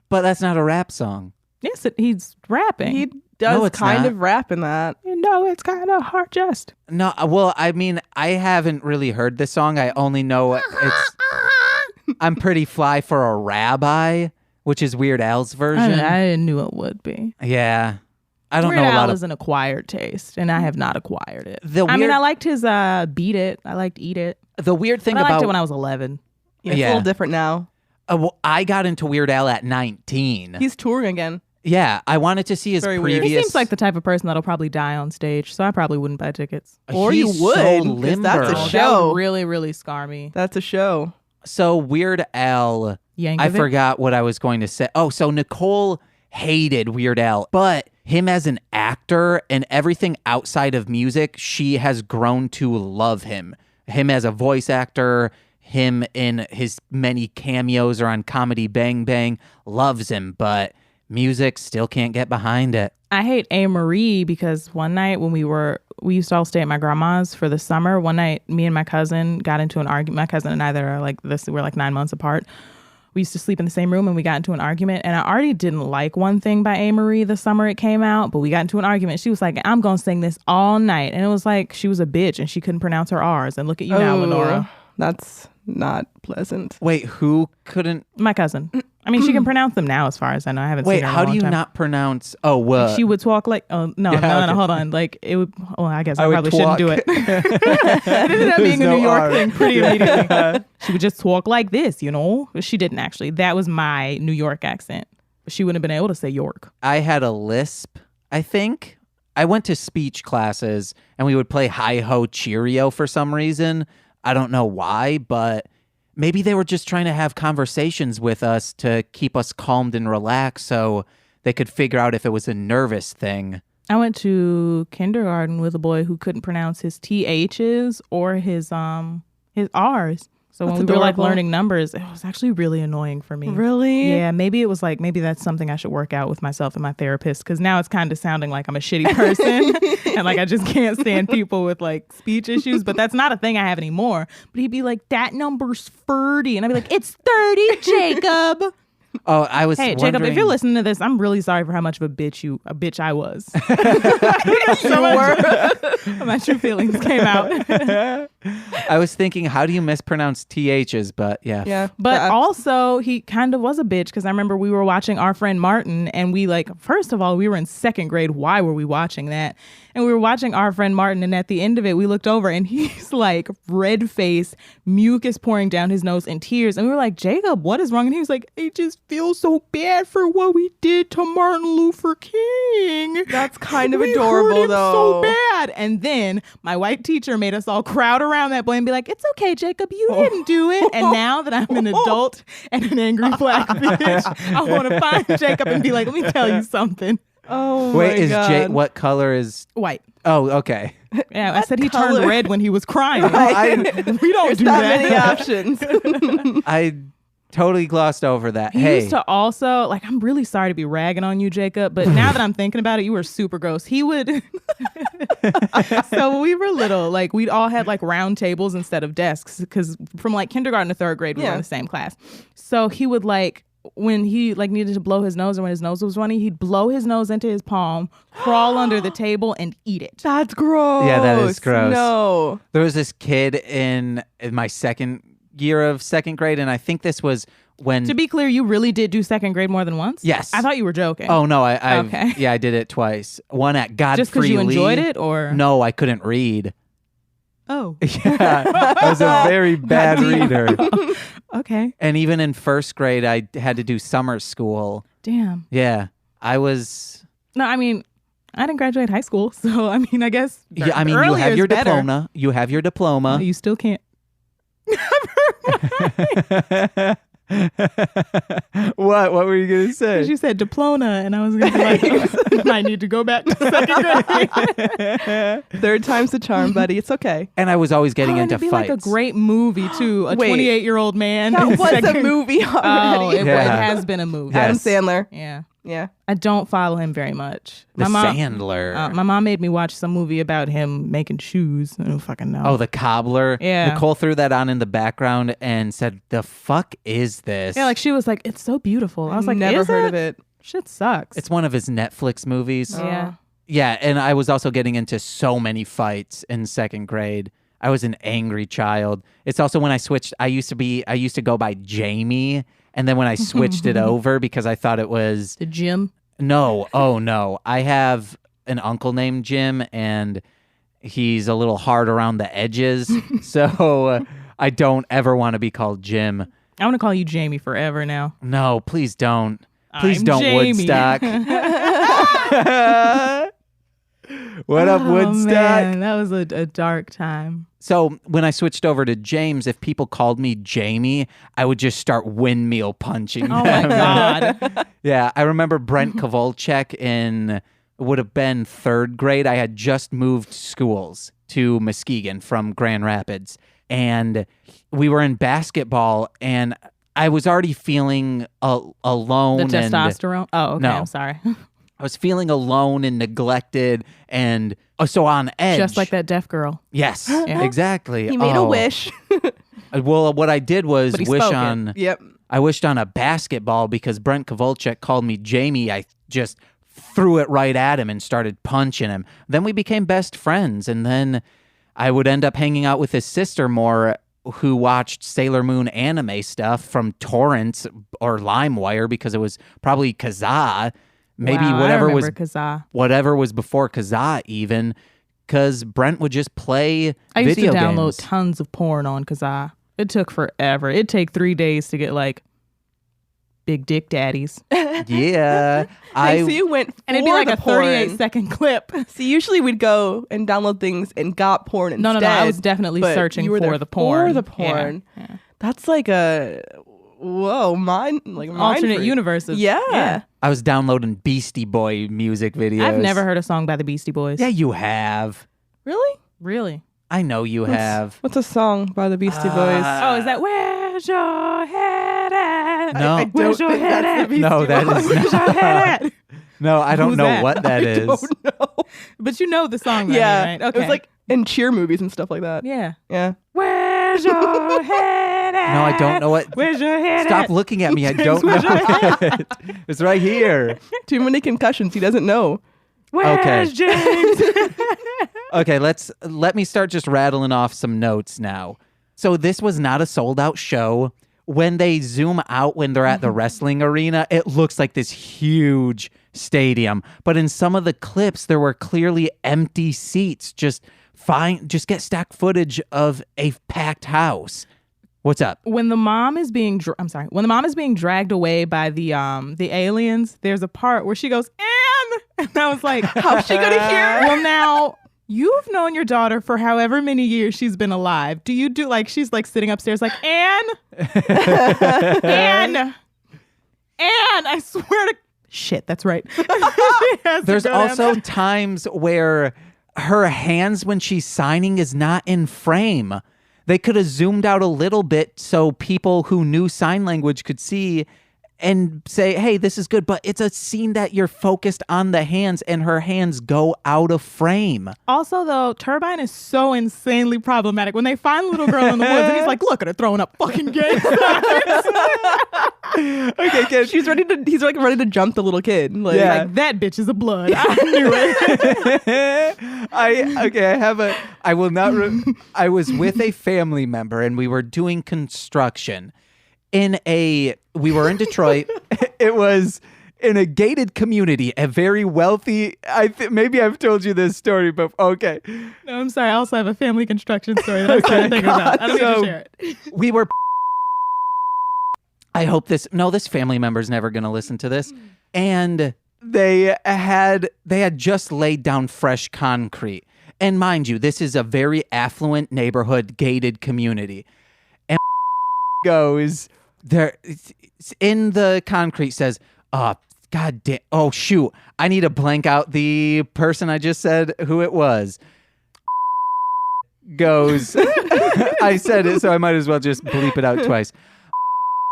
But that's not a rap song. Yes, he's rapping. He does No, kind not. of rap in that. It's kind of hard just. No, well, I mean, I haven't really heard this song. I only know it's... I'm Pretty Fly for a Rabbi, which is Weird Al's version. I knew it would be. Yeah. I don't Weird know a Al lot is an acquired taste, and I have not acquired it. I mean, I liked his Beat It. I liked Eat It. The weird thing I liked about... it when I was 11. It's a little different now. Well, I got into Weird Al at 19. He's touring again. Yeah, I wanted to see his Very weird. previous. He seems like the type of person that'll probably die on stage, so I probably wouldn't buy tickets. Or He's you would, so 'cause limber. that's a That show. would really, really scar me. That's a show. So Weird Al, Yankovic? I forgot what I was going to say. Oh, so Nicole hated Weird Al, but him as an actor and everything outside of music, she has grown to love him. Him as a voice actor, him in his many cameos or on Comedy Bang Bang, loves him, but music still can't get behind it. I hate A. Marie because one night when we used to all stay at my grandma's for the summer. One night, me and my cousin got into an argument. My cousin and I that are like this, we're like 9 months apart. We used to sleep in the same room and we got into an argument. And I already didn't like One Thing by A. Marie the summer it came out, but we got into an argument. She was like, I'm going to sing this all night. And it was like she was a bitch and she couldn't pronounce her R's. And look at you now, Lenora. That's not pleasant. Wait, who couldn't? My cousin. I mean, she can pronounce them now as far as I know. I haven't Wait, seen her in a how do long you time. not pronounce? Oh, what? She would talk like, oh, no, Yeah, okay. hold on. Like, it would, well, I guess I would probably shouldn't do twalk. it. It ended up being a no New York R. thing pretty immediately. She would just talk like this, you know? But she didn't actually. That was my New York accent. But she wouldn't have been able to say York. I had a lisp, I think. I went to speech classes and we would play Hi-Ho Cheerio for some reason. I don't know why, but maybe they were just trying to have conversations with us to keep us calmed and relaxed so they could figure out if it was a nervous thing. I went to kindergarten with a boy who couldn't pronounce his THs or his R's. So That's when we were like adorable. learning numbers, it was actually really annoying for me. Really? Yeah, maybe it was like, maybe that's something I should work out with myself and my therapist, because now it's kind of sounding like I'm a shitty person and like I just can't stand people with like speech issues, but that's not a thing I have anymore. But he'd be like, that number's 30. And I'd be like, it's 30, Jacob. Oh, I was Hey, wondering... Jacob, if you're listening to this, I'm really sorry for how much of a bitch I was. My true feelings came out. I was thinking, how do you mispronounce THs? But yeah. Yeah. But also, he kind of was a bitch because I remember we were watching Our Friend Martin and we like, first of all, we were in second grade. Why were we watching that? And we were watching Our Friend Martin, and at the end of it, we looked over and he's like red face, mucus pouring down his nose and tears. And we were like, Jacob, what is wrong? And he was like, I just feel so bad for what we did to Martin Luther King. That's kind of We adorable, hurt him though. so bad. And then my white teacher made us all crowd around that boy and be like, it's okay, Jacob, you didn't do it. And now that I'm an adult and an angry black bitch, I want to find Jacob and be like, let me tell you something. Oh, Wait, my is God. what color is... White. Oh, okay. Yeah, I said he color? turned red when he was crying. We don't There's do not that. many options. I totally glossed over that. He Hey. used to also, like, I'm really sorry to be ragging on you, Jacob, but now that I'm thinking about it, you were super gross. He would, so when we were little, like, we'd all had like round tables instead of desks, because from like kindergarten to third grade, we were in the same class. So he would like, when he like needed to blow his nose or when his nose was running, he'd blow his nose into his palm, crawl under the table and eat it. That's gross. Yeah, that is gross. No. There was this kid in my second year of second grade, and I think this was when... To be clear, you really did do second grade more than once? Yes. I thought you were joking. Oh, no, I Okay. Yeah, I did it twice. One at Godfrey Just because you Lee. enjoyed it, or? No, I couldn't read. Oh. Yeah, I was a very bad reader. Okay. And even in first grade, I had to do summer school. Damn. Yeah, I was... No, I mean, I didn't graduate high school, so I mean, I guess. Yeah, I mean, you earlier have is your better. diploma. You have your diploma. You still can't. What were you going to say? You said diploma, and I was going to be like, I need to go back to second grade. Third time's the charm, buddy. It's okay. And I was always getting Oh, into it'd be fights. like a great movie, too. A Wait. 28-year-old man. That in was a second- movie Oh, already. it Yeah. has been a movie. Yeah. Adam Yes. Sandler. Yeah. Yeah. I don't follow him very much. The my mom, Sandler. my mom made me watch some movie about him making shoes. I don't fucking know. Oh, the cobbler. Yeah. Nicole threw that on in the background and said, "The fuck is this?" Yeah, like she was like, it's so beautiful. I was like, never is heard of it. Shit sucks. It's one of his Netflix movies. Yeah. Yeah, and I was also getting into so many fights in second grade. I was an angry child. It's also when I switched. I used to go by Jamie, and then when I switched it over because I thought it was The gym. no. Oh no, I have an uncle named Jim, and he's a little hard around the edges, so I don't ever want to be called Jim. I want to call you Jamie forever now. No, please don't. Please I'm don't Jamie. Woodstock. What up, Woodstock? Man, that was a dark time. So when I switched over to James, if people called me Jamie, I would just start windmill punching them. Oh my God. Yeah, I remember Brent Kovalchek in, would have been 3rd grade. I had just moved schools to Muskegon from Grand Rapids. And we were in basketball, and I was already feeling alone. The testosterone? Oh, okay. No. I'm sorry. I was feeling alone and neglected and so on edge. Just like that deaf girl. Yes, Yeah. exactly. He made a wish. Well, what I did was But he wish spoke it. on. Yep. I wished on a basketball because Brent Kovalchek called me Jamie. I just threw it right at him and started punching him. Then we became best friends, and then I would end up hanging out with his sister more, who watched Sailor Moon anime stuff from torrents or LimeWire because it was probably Kazaa. Maybe Wow, whatever I was Kazaa. whatever was before Kazaa even, because Brent would just play I used to video download games. tons of porn on Kazaa. It took forever. It'd take 3 days to get like big dick daddies. Yeah. So you went And it'd be for like the a porn. 38-second clip. So usually we'd go and download things and got porn instead. No, I was definitely but searching you were there for the porn. For the porn. Yeah. That's like a mind Alternate universes. Yeah. I was downloading Beastie Boy music videos. I've never heard a song by the Beastie Boys. Yeah, you have. Really? Really? I know you have. What's a song by the Beastie Boys? Oh, is that Where's Your Head At? No. I Where's don't your think head that's at? the Beastie No, that Boys. is Where's your head at? No, I don't Who's know that? what that is. I don't know. But you know the song, Yeah. right? Okay. It was like in cheer movies and stuff like that. yeah. Yeah. Where's your head at? No, I don't know what. Where's your head Stop at? looking at me. I don't know it. It's right here. Too many concussions. He doesn't know. Where's James? Okay, let me start just rattling off some notes now. So this was not a sold out show. When they zoom out when they're at the wrestling arena, it looks like this huge stadium. But in some of the clips, there were clearly empty seats. Just get stock footage of a packed house. What's up? When the mom is being when the mom is being dragged away by the aliens, there's a part where she goes, Anne! And I was like, how's she gonna hear? Well, now you've known your daughter for however many years she's been alive. Do you do like she's like sitting upstairs like, Anne? Anne, I swear to shit, that's right. There's also times where her hands when she's signing is not in frame. They could have zoomed out a little bit so people who knew sign language could see and say, hey, this is good. But it's a scene that you're focused on the hands and her hands go out of frame. Also, though, Turbine is so insanely problematic. When they find the little girl in the woods and he's like, look at her throwing up fucking gang signs. Okay, good. He's ready to jump the little kid. Like, Yeah. Like, that bitch is a blood. I knew it. I was with a family member and we were doing construction we were in Detroit. It was in a gated community, a very wealthy, maybe I've told you this story, but okay. No, I'm sorry. I also have a family construction story that I started thinking about. I don't need to share it. We were, I hope this family member's never going to listen to this. And they had just laid down fresh concrete. And mind you, this is a very affluent neighborhood, gated community. And goes there in the concrete says, God damn, oh shoot, I need to blank out the person I just said who it was. Goes, I said it, so I might as well just bleep it out twice.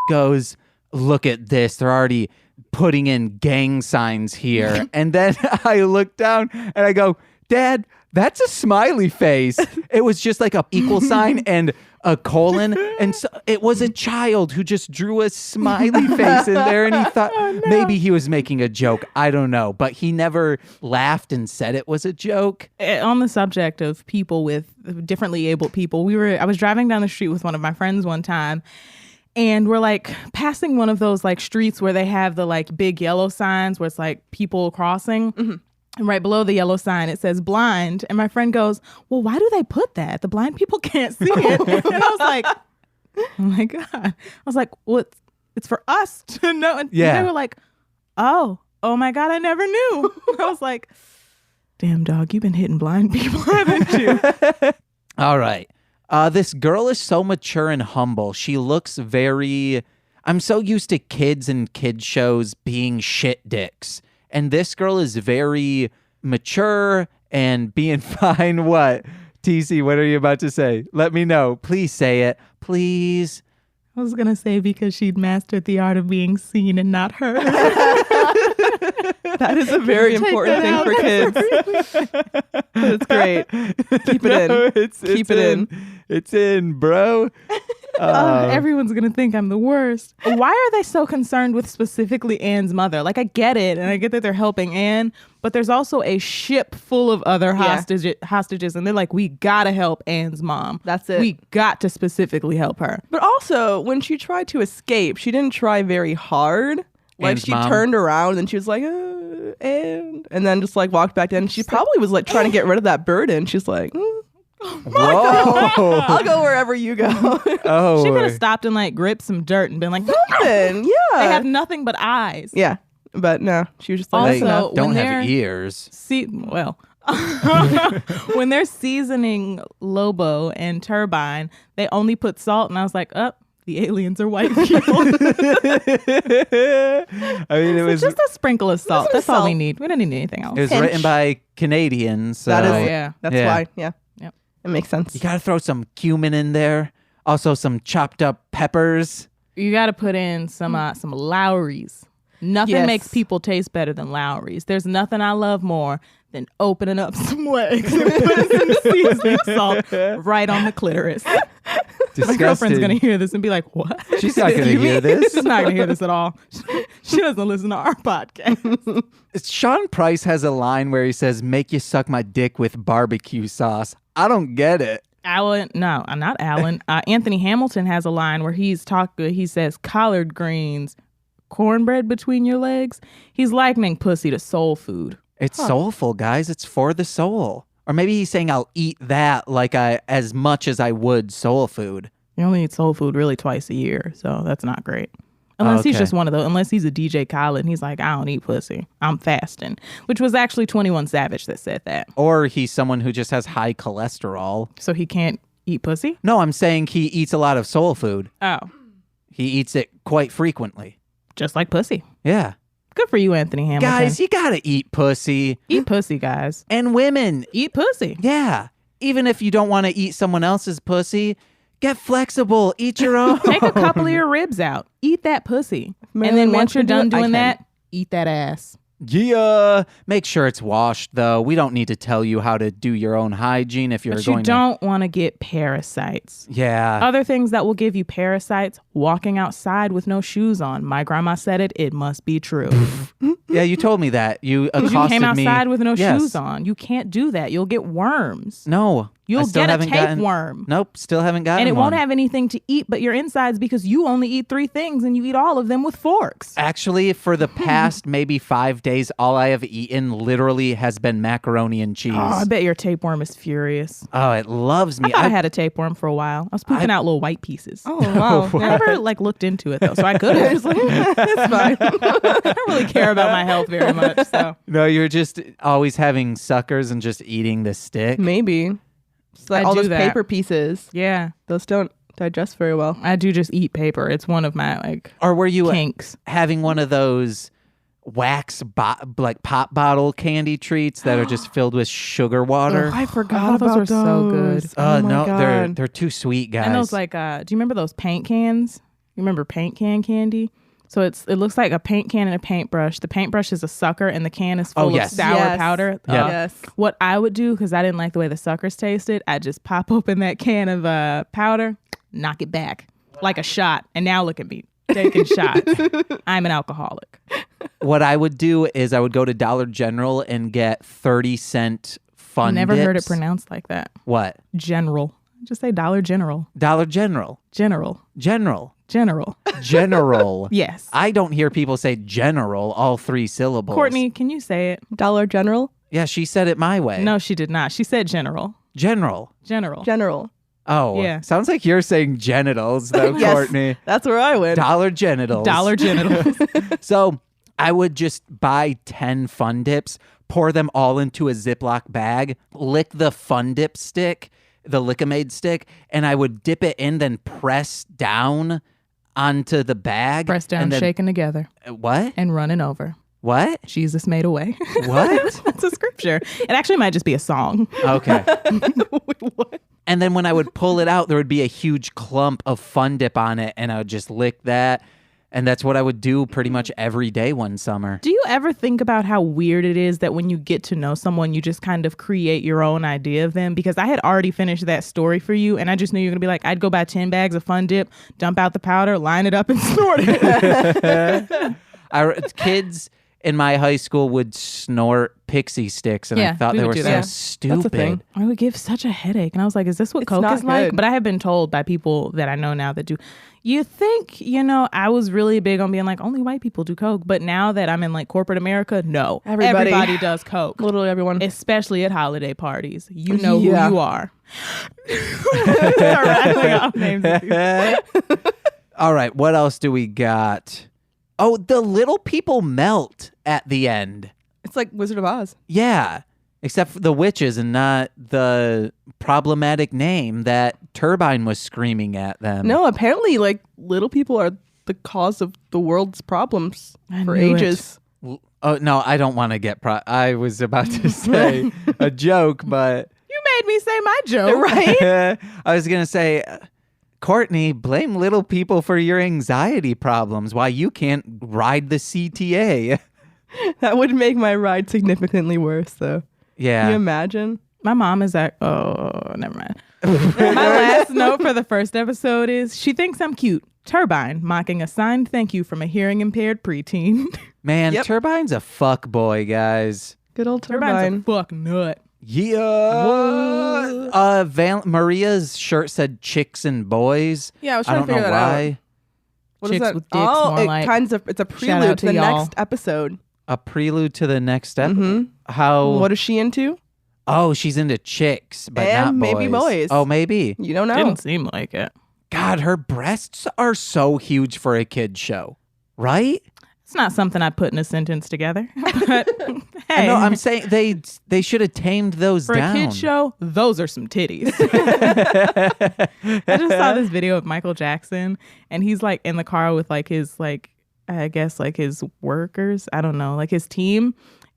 Goes, look at this, they're already putting in gang signs here. And then I look down and I go, Dad, that's a smiley face. It was just like a equal sign and a colon. And so it was a child who just drew a smiley face in there. And he thought maybe he was making a joke. I don't know. But he never laughed and said it was a joke. On the subject of people with differently abled people, I was driving down the street with one of my friends one time. And we're like passing one of those like streets where they have the like big yellow signs where it's like people crossing. Mm-hmm. And right below the yellow sign, it says blind. And my friend goes, well, why do they put that? The blind people can't see it. And I was like, oh my God. I was like, well, it's for us to know. And Yeah. they were like, oh my God, I never knew. I was like, damn, dog, you've been hitting blind people, haven't you? All right. This girl is so mature and humble. She looks very... I'm so used to kids and kid shows being shit dicks. And this girl is very mature and being fine. What? TC, what are you about to say? Let me know. Please say it. Please. I was going to say because she'd mastered the art of being seen and not heard. That is a very important thing for kids. It's great. Keep it in. Keep it in. It's in, bro. Everyone's going to think I'm the worst. Why are they so concerned with specifically Anne's mother? Like, I get it, and I get that they're helping Anne, but there's also a ship full of other hostages, and they're like, we got to help Anne's mom. That's it. We got to specifically help her. But also, when she tried to escape, she didn't try very hard. Like, Anne's she mom? turned around and she was like, and then just like walked back in. She probably was like trying to get rid of that burden. She's like, Whoa. I'll go wherever you go. Oh. She could have stopped and like gripped some dirt and been like, Something, yeah. they have nothing but eyes. Yeah, but no, she was just like, They Also, don't when have they're- ears. When they're seasoning Lobo and Turbine, they only put salt, and I was like, the aliens are white people. I mean, it was Just a sprinkle of salt. That's all we salt. need. We don't need anything else. it was Pinch. written by Canadians. So that is, yeah. that's Yeah. why, yeah. Yep. It makes sense. you gotta throw some cumin in there. Also, some chopped up peppers. You got to put in some Lowry's. Nothing Yes. makes people taste better than Lowry's. There's nothing I love more than opening up some legs and putting some seasoning salt right on the clitoris. My Disgusting. girlfriend's going to hear this and be like, what? She's not gonna hear this. She's not going to hear this at all. She doesn't listen to our podcast. Sean Price has a line where he says, "Make you suck my dick with barbecue sauce." I don't get it. Not Alan. Anthony Hamilton has a line where he says collard greens, cornbread between your legs. He's likening pussy to soul food. It's soulful, guys. It's for the soul. Or maybe he's saying I'll eat that like as much as I would soul food. You only eat soul food really twice a year, so that's not great. Unless he's Okay. just one of those. Unless he's a DJ Khaled and he's like, I don't eat pussy. I'm fasting. Which was actually 21 Savage that said that. Or he's someone who just has high cholesterol. So he can't eat pussy? No, I'm saying he eats a lot of soul food. Oh, He eats it quite frequently. just like pussy. Yeah. Good for you, Anthony Hamilton. Guys, you gotta eat pussy. Eat pussy, guys. And women. Eat pussy. Yeah. Even if you don't want to eat someone else's pussy, get flexible. Eat your own. Take a couple of your ribs out. Eat that pussy. Marilyn And then once you're Manson done do it, I doing can. that, eat that ass. Yeah. Make sure it's washed, though. We don't need to tell you how to do your own hygiene if you're But going you don't want to get parasites. Yeah. Other things that will give you parasites, walking outside with no shoes on. My grandma said it. It must be true. Yeah, you told me that. You accosted You came outside me. with no Yes. shoes on. You can't do that. You'll get worms. No. I You'll still get a haven't tapeworm. Nope, still haven't gotten And it won't one. have anything to eat but your insides because you only eat 3 things and you eat all of them with forks. Actually, for the past maybe 5 days, all I have eaten literally has been macaroni and cheese. Oh, I bet your tapeworm is furious. Oh, it loves me. I thought I had a tapeworm for a while. I was pooping out little white pieces. Oh, wow. I never looked into it though, so I could have. It's fine. I don't really care about my health very much. So No, you're just always having suckers and just eating the stick. Maybe. Just like I all do those that. paper pieces. yeah, Those don't digest very well. I do just eat paper. It's one of my Or were you kinks. having one of those wax like pop bottle candy treats that are just filled with sugar water? I forgot Oh, those about were so good. Oh my no, God. they're too sweet, guys. And those do you remember those paint cans? You remember paint can candy? So it looks like a paint can and a paintbrush. The paintbrush is a sucker and the can is full yes. of sour Yes. powder. Yeah. Yes. What I would do, because I didn't like the way the suckers tasted, I just pop open that can of powder, knock it back like a shot. And now look at me, taking shots. I'm an alcoholic. What I would do is I would go to Dollar General and get 30-cent fun Never heard it dips. pronounced like that. What? General. Just say Dollar General. Dollar General. General. General. General. General. Yes. I don't hear people say general, all 3 syllables. Courtney, can you say it? Dollar General? Yeah, she said it my way. No, she did not. She said general. General. General. General. Oh, Yeah. Sounds like you're saying genitals, though, Yes. Courtney. That's where I went. Dollar genitals. Dollar genitals. So I would just buy 10 Fun Dips, pour them all into a Ziploc bag, lick the Fun Dip stick, the Lick-A-Maid stick, and I would dip it in, then press down onto the bag. Press down, and then, shaking together. What? And running over. What? Jesus made a way. What? That's a scripture. It actually might just be a song. Okay. Wait, what? And then when I would pull it out, there would be a huge clump of Fun Dip on it, and I would just lick that. And that's what I would do pretty much every day one summer. Do you ever think about how weird it is that when you get to know someone, you just kind of create your own idea of them? Because I had already finished that story for you, and I just knew you were going to be like, I'd go buy 10 bags of Fun Dip, dump out the powder, line it up, and snort it. Kids in my high school would snort pixie sticks, and I thought we they would were do so that. stupid. That's a thing. I would give such a headache. And I was like, is this what It's Coke not is like? good. But I have been told by people that I know now that do. You think, I was really big on being like, only white people do Coke. But now that I'm in like corporate America, no. Everybody does Coke. Literally everyone. Especially at holiday parties. You know who you are. Start rattling off names of people. All right, what else do we got? Oh, the little people melt at the end. It's like Wizard of Oz. Yeah, except for the witches and not the problematic name that Turbine was screaming at them. No, apparently, like, little people are the cause of the world's problems for knew ages. Oh, no, I don't want to get I was about to say a joke, but... You made me say my joke. Right? I was going to say... Courtney, blame little people for your anxiety problems. Why you can't ride the CTA. That would make my ride significantly worse, though. Yeah. Can you imagine? My mom is like, oh, never mind. My last note for the first episode is she thinks I'm cute. Turbine mocking a signed thank you from a hearing impaired preteen. Man, Yep. Turbine's a fuck boy, guys. Good old Turbine's Turbine. a fuck nut. Yeah. Maria's shirt said chicks and boys. Yeah, I was I trying don't to figure know that why. out. What is Chicks that? with dicks, oh, more like. it's a out prelude to to the y'all. next episode. A prelude to the next episode. Mm-hmm. How? What is she into? Oh, she's into chicks, but And not boys. maybe boys. Oh, maybe. You don't know. Didn't seem like it. God, her breasts are so huge for a kid show, right? It's not something I put in a sentence together. But hey, No, I'm saying they should have tamed those for down. a kid show, those are some titties. I just saw this video of Michael Jackson, and he's like in the car with like his I guess like his workers. I don't know, like his team.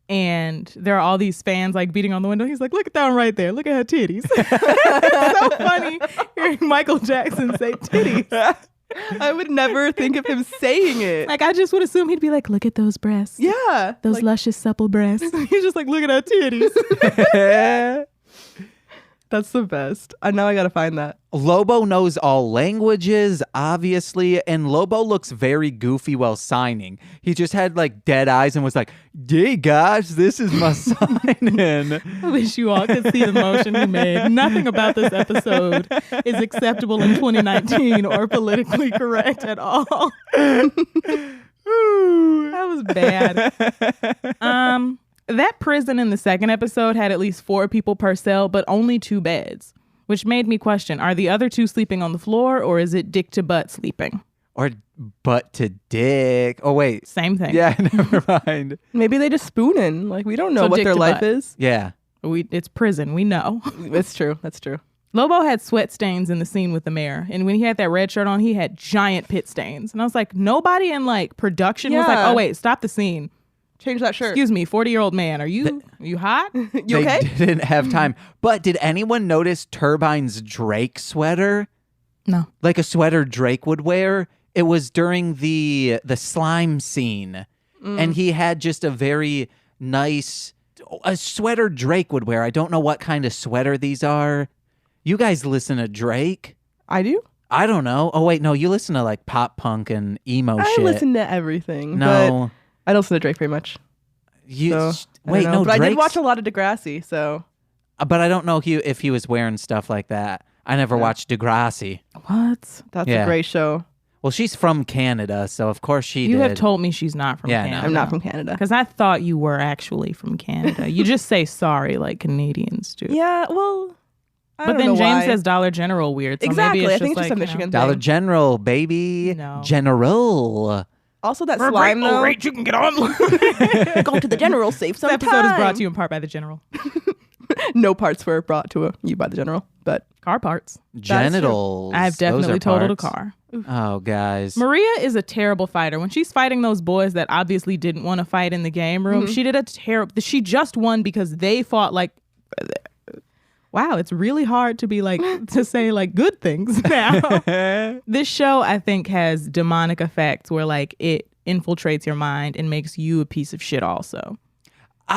And there are all these fans like beating on the window. He's like, look at that one right there. Look at her titties. It's so funny hearing Michael Jackson say titties. I would never think of him saying it. Like, I just would assume he'd be like, look at those breasts. Yeah. Those like, luscious, supple breasts. He's just like, look at her titties. that's the best. Now I gotta find that. Lobo knows all languages, obviously, and Lobo looks very goofy while signing. He just had like dead eyes and was like, "Hey guys, this is my sign-in." I wish you all could see the motion he made. Nothing about this episode is acceptable in 2019 or politically correct at all. That was bad. That prison in the second episode had at least 4 people per cell, but only 2 beds, which made me question, are the other 2 sleeping on the floor, or is it dick to butt sleeping? Or butt to dick. Oh wait. Same thing. Yeah, never mind. Maybe they just spoon in. Like, we don't know So what dick their to life butt. is. Yeah. It's prison. We know. That's true. That's true. Lobo had sweat stains in the scene with the mayor. And when he had that red shirt on, he had giant pit stains. And I was like, nobody in like production was like, Yeah. oh wait, stop the scene. Change that shirt. Excuse me, 40-year-old man. Are you hot? You They okay? didn't have time. But did anyone notice Turbine's Drake sweater? No. Like a sweater Drake would wear? It was during the slime scene. And he had just a very nice a sweater Drake would wear. I don't know what kind of sweater these are. You guys listen to Drake? I do. I don't know. Oh wait, no, you listen to like pop punk and emo I shit. listen to everything. No. But I don't listen to Drake very much. You So, I wait, don't know. no, But I did Drake's- watch a lot of Degrassi, so. But I don't know if he was wearing stuff like that. I never watched Degrassi. What? That's Yeah. a great show. Well, she's from Canada, so of course she You did. have told me she's not from Yeah, no. Canada. I'm not from Canada. Because I thought you were actually from Canada. You just say sorry like Canadians do. Yeah, well, I But don't then know James why. says Dollar General weird. So Exactly. Maybe I it's think just it's just like, a Michigan Dollar thing. General, baby. No. General. Also, that slime, though. Rate, you can get on. Go to the general, save some This episode time. is brought to you in part by the General. No parts were brought to you by the general, but Car parts. Genitals. I've definitely Those are totaled a parts. car. Oh, guys. Maria is a terrible fighter. When she's fighting those boys that obviously didn't want to fight in the game room, she did a terrible... She just won because they fought like... Wow, it's really hard to be like... to say like good things now. This show, I think, has demonic effects where like it infiltrates your mind and makes you a piece of shit also.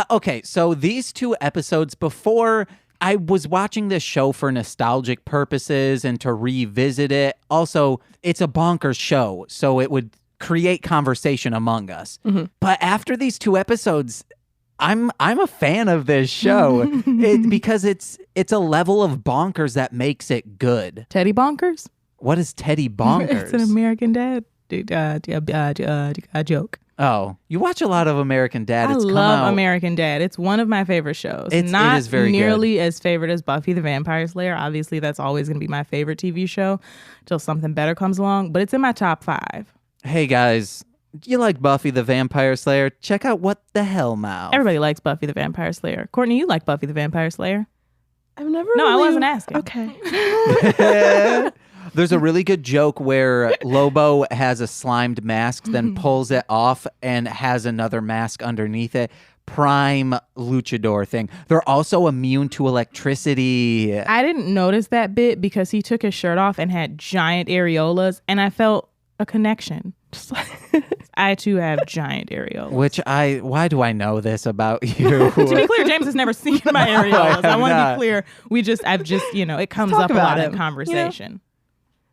Okay, so these 2 episodes before... I was watching this show for nostalgic purposes and to revisit it. Also, it's a bonkers show, so it would create conversation among us. But after these 2 episodes, I'm a fan of this show because it's a level of bonkers that makes it good. Teddy Bonkers? What is Teddy Bonkers? It's an American Dad joke. Oh, you watch a lot of American Dad. I It's come love out. American Dad. It's one of my favorite shows. It Not is very nearly as favorite as Buffy the Vampire Slayer. Obviously, that's always going to be my favorite TV show till something better comes along. But it's in my top 5. Hey guys, you like Buffy the Vampire Slayer? Check out What the Hellmouth. Everybody likes Buffy the Vampire Slayer. Courtney, you like Buffy the Vampire Slayer? I've never. No, I really... wasn't asking. Okay. There's a really good joke where Lobo has a slimed mask, then pulls it off and has another mask underneath it. Prime luchador thing. They're also immune to electricity. I didn't notice that bit because he took his shirt off and had giant areolas, and I felt a connection. I too have giant areolas. Why do I know this about you? To be clear, James has never seen my areolas. I want to not. be clear. I've just, it comes talk up a about lot in him, conversation.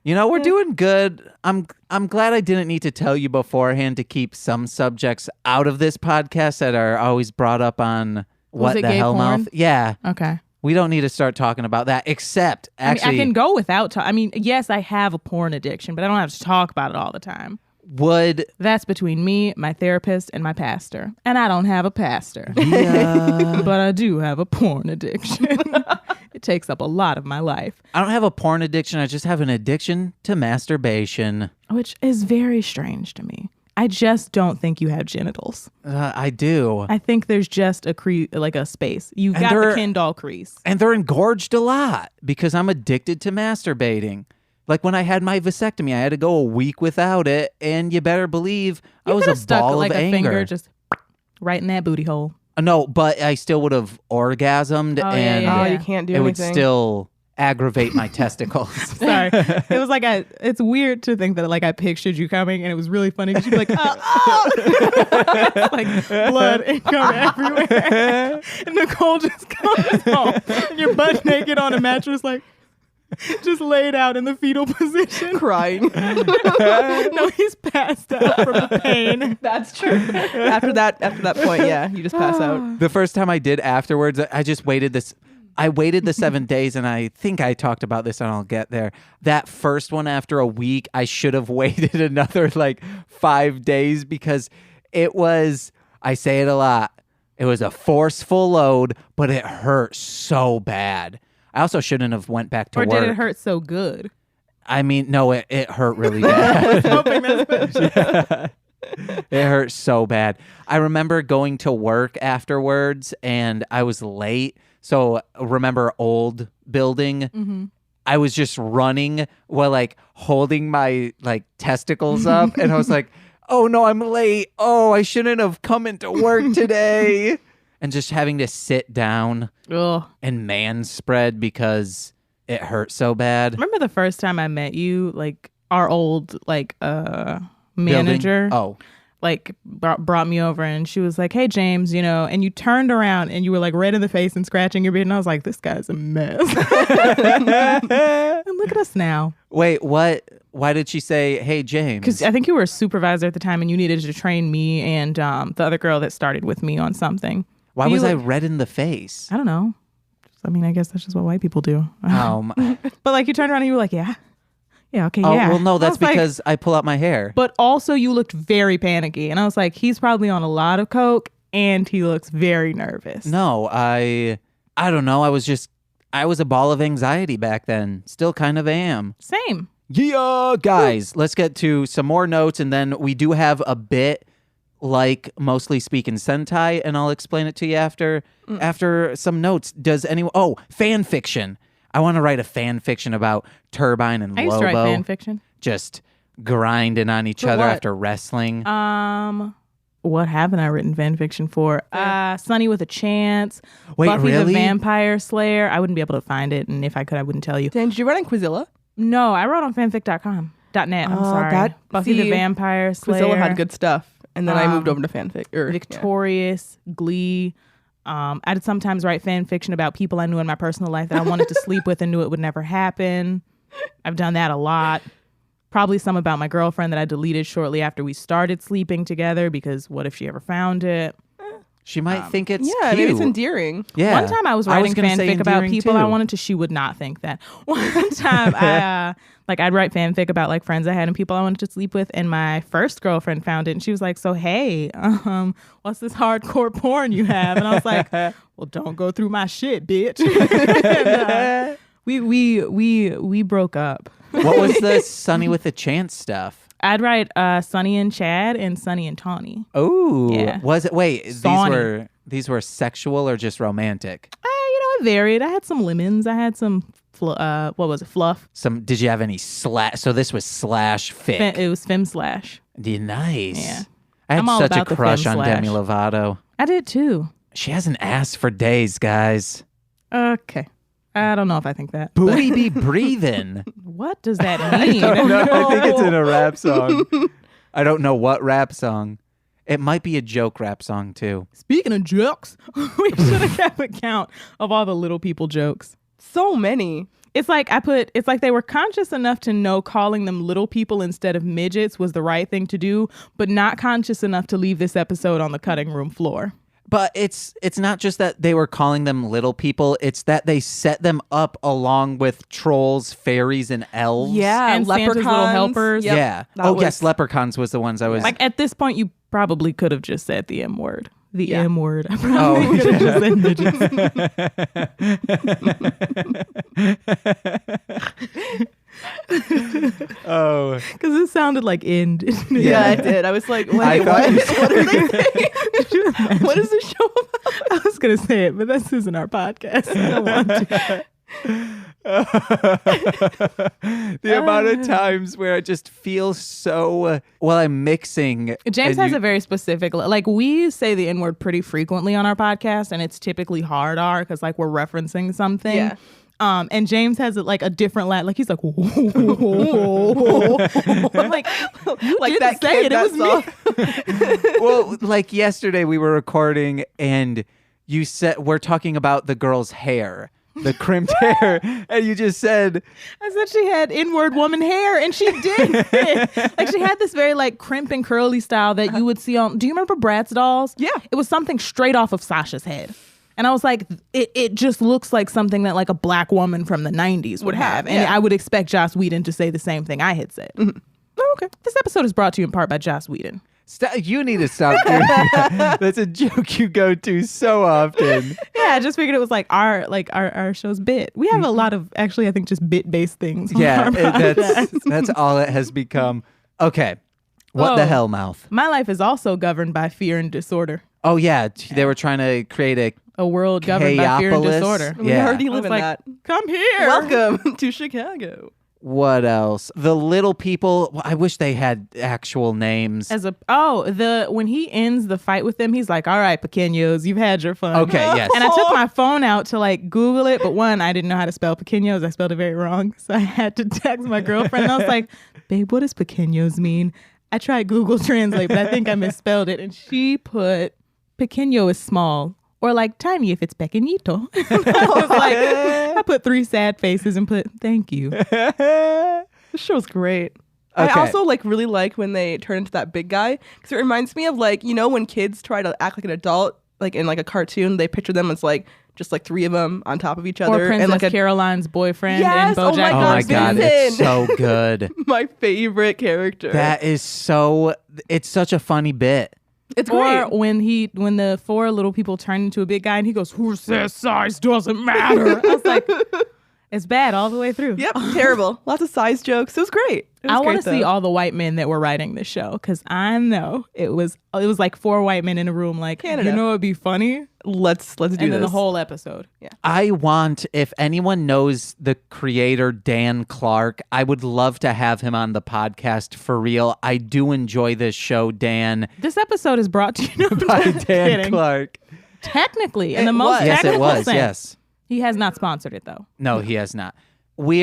You know, we're doing good. I'm glad I didn't need to tell you beforehand to keep some subjects out of this podcast that are always brought up on Was What it the gay Hellmouth. porn? Yeah. Okay. We don't need to start talking about that, except actually I can go without yes, I have a porn addiction, but I don't have to talk about it all the time. would That's between me, my therapist, and my pastor. And I don't have a pastor. yeah. But I do have a porn addiction. It takes up a lot of my life. I don't have a porn addiction. I just have an addiction to masturbation. Which is very strange to me. I just don't think you have genitals. I do. I think there's just a space. You've And got the they're- Ken doll crease. And they're engorged a lot because I'm addicted to masturbating. Like when I had my vasectomy, I had to go a week without it, and you better believe I was a stuck ball like of a anger. finger just right in that booty hole. No, but I still would have orgasmed, Oh, yeah, and yeah, Oh, yeah. you can't do it would anything. still aggravate my testicles. Sorry. It was like it's weird to think that like I pictured you coming, and it was really funny because you'd be like, oh. It's like blood and cum everywhere. And Nicole just comes home, and you're butt naked on a mattress, like just laid out in the fetal position. Crying. No, he's passed out from the pain. That's true. After that point, yeah, you just pass out. The first time I did afterwards, I just waited this. I waited the 7 days, and I think I talked about this, and I'll get there. That first one after a week, I should have waited another 5 days because it was, I say it a lot, it was a forceful load, but it hurt so bad. I also shouldn't have went back to Or work. did it hurt so good? I mean, no, it hurt really bad. Hoping that's better. It hurt so bad. I remember going to work afterwards, and I was late. So remember old building? Mm-hmm. I was just running while holding my testicles up, and I was like, "Oh no, I'm late. Oh, I shouldn't have come into work today." And just having to sit down Ugh. and man spread because it hurt so bad. Remember the first time I met you, our old manager, Building? Oh. brought me over, and she was like, "Hey James, and you turned around and you were red in the face and scratching your beard, and I was like, this guy's a mess." And look at us now. Wait, what? Why did she say, "Hey James"? Because I think you were a supervisor at the time, and you needed to train me and the other girl that started with me on something. Why And was you I red in the face? I don't know. I guess that's just what white people do. But you turned around and you were like, yeah, okay, Oh, yeah. well, no, I that's was like- because I pull out my hair. But also you looked very panicky. And I was like, he's probably on a lot of coke and he looks very nervous. No, I don't know. I was a ball of anxiety back then. Still kind of am. Same. Yeah, guys, let's get to some more notes, and then we do have a bit like Mostly Speaking Sentai, and I'll explain it to you after some notes. Does anyone... Oh, fan fiction. I want to write a fan fiction about Turbine and Lobo. I used to write fan fiction. Just grinding on each other after wrestling. What haven't I written fan fiction for? Sunny with a Chance. Wait, Buffy really? the Vampire Slayer. I wouldn't be able to find it, and if I could, I wouldn't tell you. Dan, did you write on Quizilla? No, I wrote on fanfic.com. .net, I'm sorry. Buffy the Vampire Slayer. Quizilla had good stuff. And then I moved over to fanfic. Victorious, Glee. I'd sometimes write fan fiction about people I knew in my personal life that I wanted to sleep with and knew it would never happen. I've done that a lot. Probably some about my girlfriend that I deleted shortly after we started sleeping together because what if she ever found it? She might think it's cute. Maybe it's endearing. Yeah. One time I was writing fanfic about people I wanted to. She would not think that. One time I'd write fanfic about like friends I had and people I wanted to sleep with, and my first girlfriend found it and she was like, "So hey, what's this hardcore porn you have?" And I was like, "Well, don't go through my shit, bitch." And, we broke up. What was the Sunny with a Chance stuff? I'd write Sunny and Chad and Sunny and Tawny. Oh, yeah. Was it? Wait, Sawny. these were sexual or just romantic? It varied. I had some lemons. I had some what was it? Fluff. Did you have any slash? So this was slash fic. It was fem slash. Nice. Yeah. I had such a crush on Demi Lovato. I did too. She hasn't asked for days, guys. Okay. I don't know if I think that. Booty be breathing. What does that mean? I don't know. I think it's in a rap song. I don't know what rap song. It might be a joke rap song too. Speaking of jokes, we should have kept a count of all the little people jokes. So many. It's like they were conscious enough to know calling them little people instead of midgets was the right thing to do, but not conscious enough to leave this episode on the cutting room floor. But it's not just that they were calling them little people. It's that they set them up along with trolls, fairies, and elves. Yeah, and leprechauns. Santa's little helpers. Yep. Yeah. Yes, leprechauns was the ones I was... Like, at this point, you probably could have just said the M word. The M word. I probably could have just said midgets. Oh. Because it sounded like end. Yeah, it did. I was like, wait, what are they saying? What is the show about? I was going to say it, but this isn't our podcast. I don't want to. The amount of times where I just feel so... Well, I'm mixing... James has a very specific... Like, we say the N-word pretty frequently on our podcast, and it's typically hard R because, like, we're referencing something. Yeah. And James has like a different like he's like, I'm like, you like didn't that say kid, it. It was me. Well, like yesterday we were recording and you said we're talking about the girl's hair, the crimped hair, and you just said, I said she had N-word woman hair, and she did. Like, she had this very like crimp and curly style that you would see on. Do you remember Bratz dolls? Yeah, it was something straight off of Sasha's head. And I was like, it just looks like something that like a black woman from the 90s would have. And I would expect Joss Whedon to say the same thing I had said. Mm-hmm. Oh, okay. This episode is brought to you in part by Joss Whedon. You need to stop doing that. That's a joke you go to so often. Yeah, I just figured it was like our show's bit. We have a lot of actually, I think, just bit-based things. Yeah, that's all it has become. Okay. What the Hellmouth? My life is also governed by fear and disorder. Oh, yeah. They were trying to create a world governed by fear and disorder. We already live in that. Come here. Welcome to Chicago. What else? The little people. Well, I wish they had actual names. When he ends the fight with them, he's like, "All right, pequeños, you've had your fun." Okay, yes. And I took my phone out to like Google it, but one, I didn't know how to spell pequeños. I spelled it very wrong, so I had to text my girlfriend. And I was like, "Babe, what does pequeños mean?" I tried Google Translate, but I think I misspelled it, and she put pequeño is small. Or like tiny if it's pequeñito. I was like, I put 3 sad faces and put thank you. This show's great. Okay. I also really like when they turn into that big guy because it reminds me of when kids try to act like an adult, like in like a cartoon, they picture them as just 3 of them on top of each other. Or Princess and Caroline's boyfriend in BoJack. Oh my God, it's so good. My favorite character. That is it's such a funny bit. It's great. Or when the 4 little people turn into a big guy and he goes, "Who says size doesn't matter?" I was like, It's bad all the way through. Yep, terrible. Lots of size jokes. It was great. I want to see all the white men that were writing this show because I know it was like 4 white men in a room. Like, Canada. You know, it'd be funny. Let's do this. And then the whole episode. Yeah. I want, if anyone knows the creator Dan Clark, I would love to have him on the podcast for real. I do enjoy this show, Dan. This episode is brought to you By Dan Clark. Technically, in the most Yes, technical it was. sense. Yes. He has not sponsored it though. No, he has not. We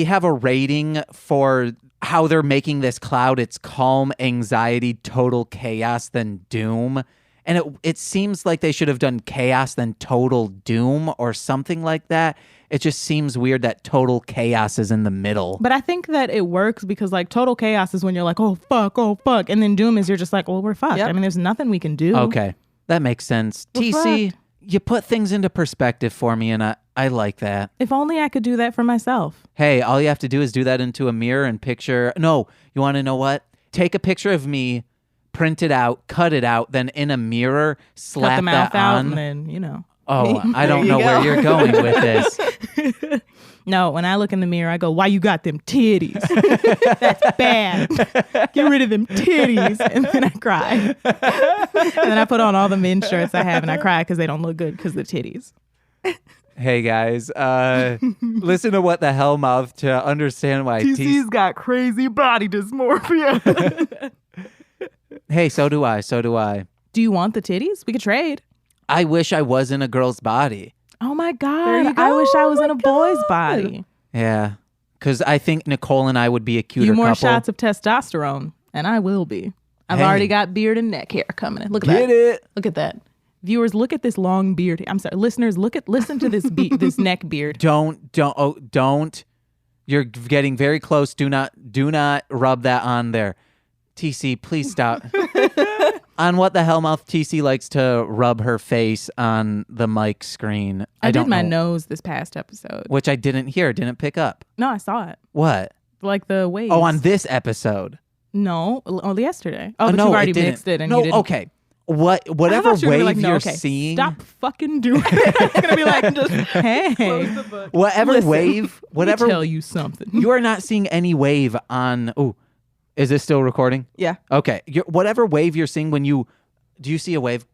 have a rating for how they're making this cloud. It's calm, anxiety, total chaos, then doom. And it seems like they should have done chaos, then total doom or something like that. It just seems weird that total chaos is in the middle. But I think that it works because like total chaos is when you're like, oh fuck. And then doom is you're just like, well, we're fucked. Yep. I mean, there's nothing we can do. Okay, that makes sense. We're TC, fucked. you put things into perspective for me, and I like that. If only I could do that for myself. Hey, all you have to do is do that into a mirror and picture. No, you want to know what? Take a picture of me, print it out, cut it out, then in a mirror, slap Cut the mouth that out on. and then, you know. Oh, I don't know you where go. you're going with this. No, when I look in the mirror, I go, why you got them titties? That's bad. Get rid of them titties. And then I cry. And then I put on all the men's shirts I have and I cry because they don't look good because of the titties. Hey, guys, listen to What the Hellmouth to understand why TC's got crazy body dysmorphia. Hey, so do I. Do you want the titties? We could trade. I wish I was in a girl's body. Oh my There God. you go. I wish I was Oh in a my boy's God. body. Yeah, because I think Nicole and I would be a cuter Few more couple. shots of testosterone, and I will be. I've Hey. already got beard and neck hair coming in. Look at Get that. it? Look at that. Viewers, look at this long beard. I'm sorry, listeners, listen to this this neck beard. Don't. You're getting very close. Do not rub that on there. TC, please stop. On What the Hellmouth, TC likes to rub her face on the mic screen. I don't did my know, nose this past episode. which I didn't pick up. No, I saw it. What? Like the waves. Oh, on this episode. No, only yesterday. Oh, but no, you've already it didn't. mixed it and no, you didn't. okay. Whatever I thought you were wave like, no, you're okay, seeing, Stop fucking doing it. I'm going to be like, just, hey, whatever Listen, wave, whatever. let me tell you something. You are not seeing any wave on. Oh, is this still recording? Yeah. Okay. Whatever wave you're seeing when you. Do you see a wave?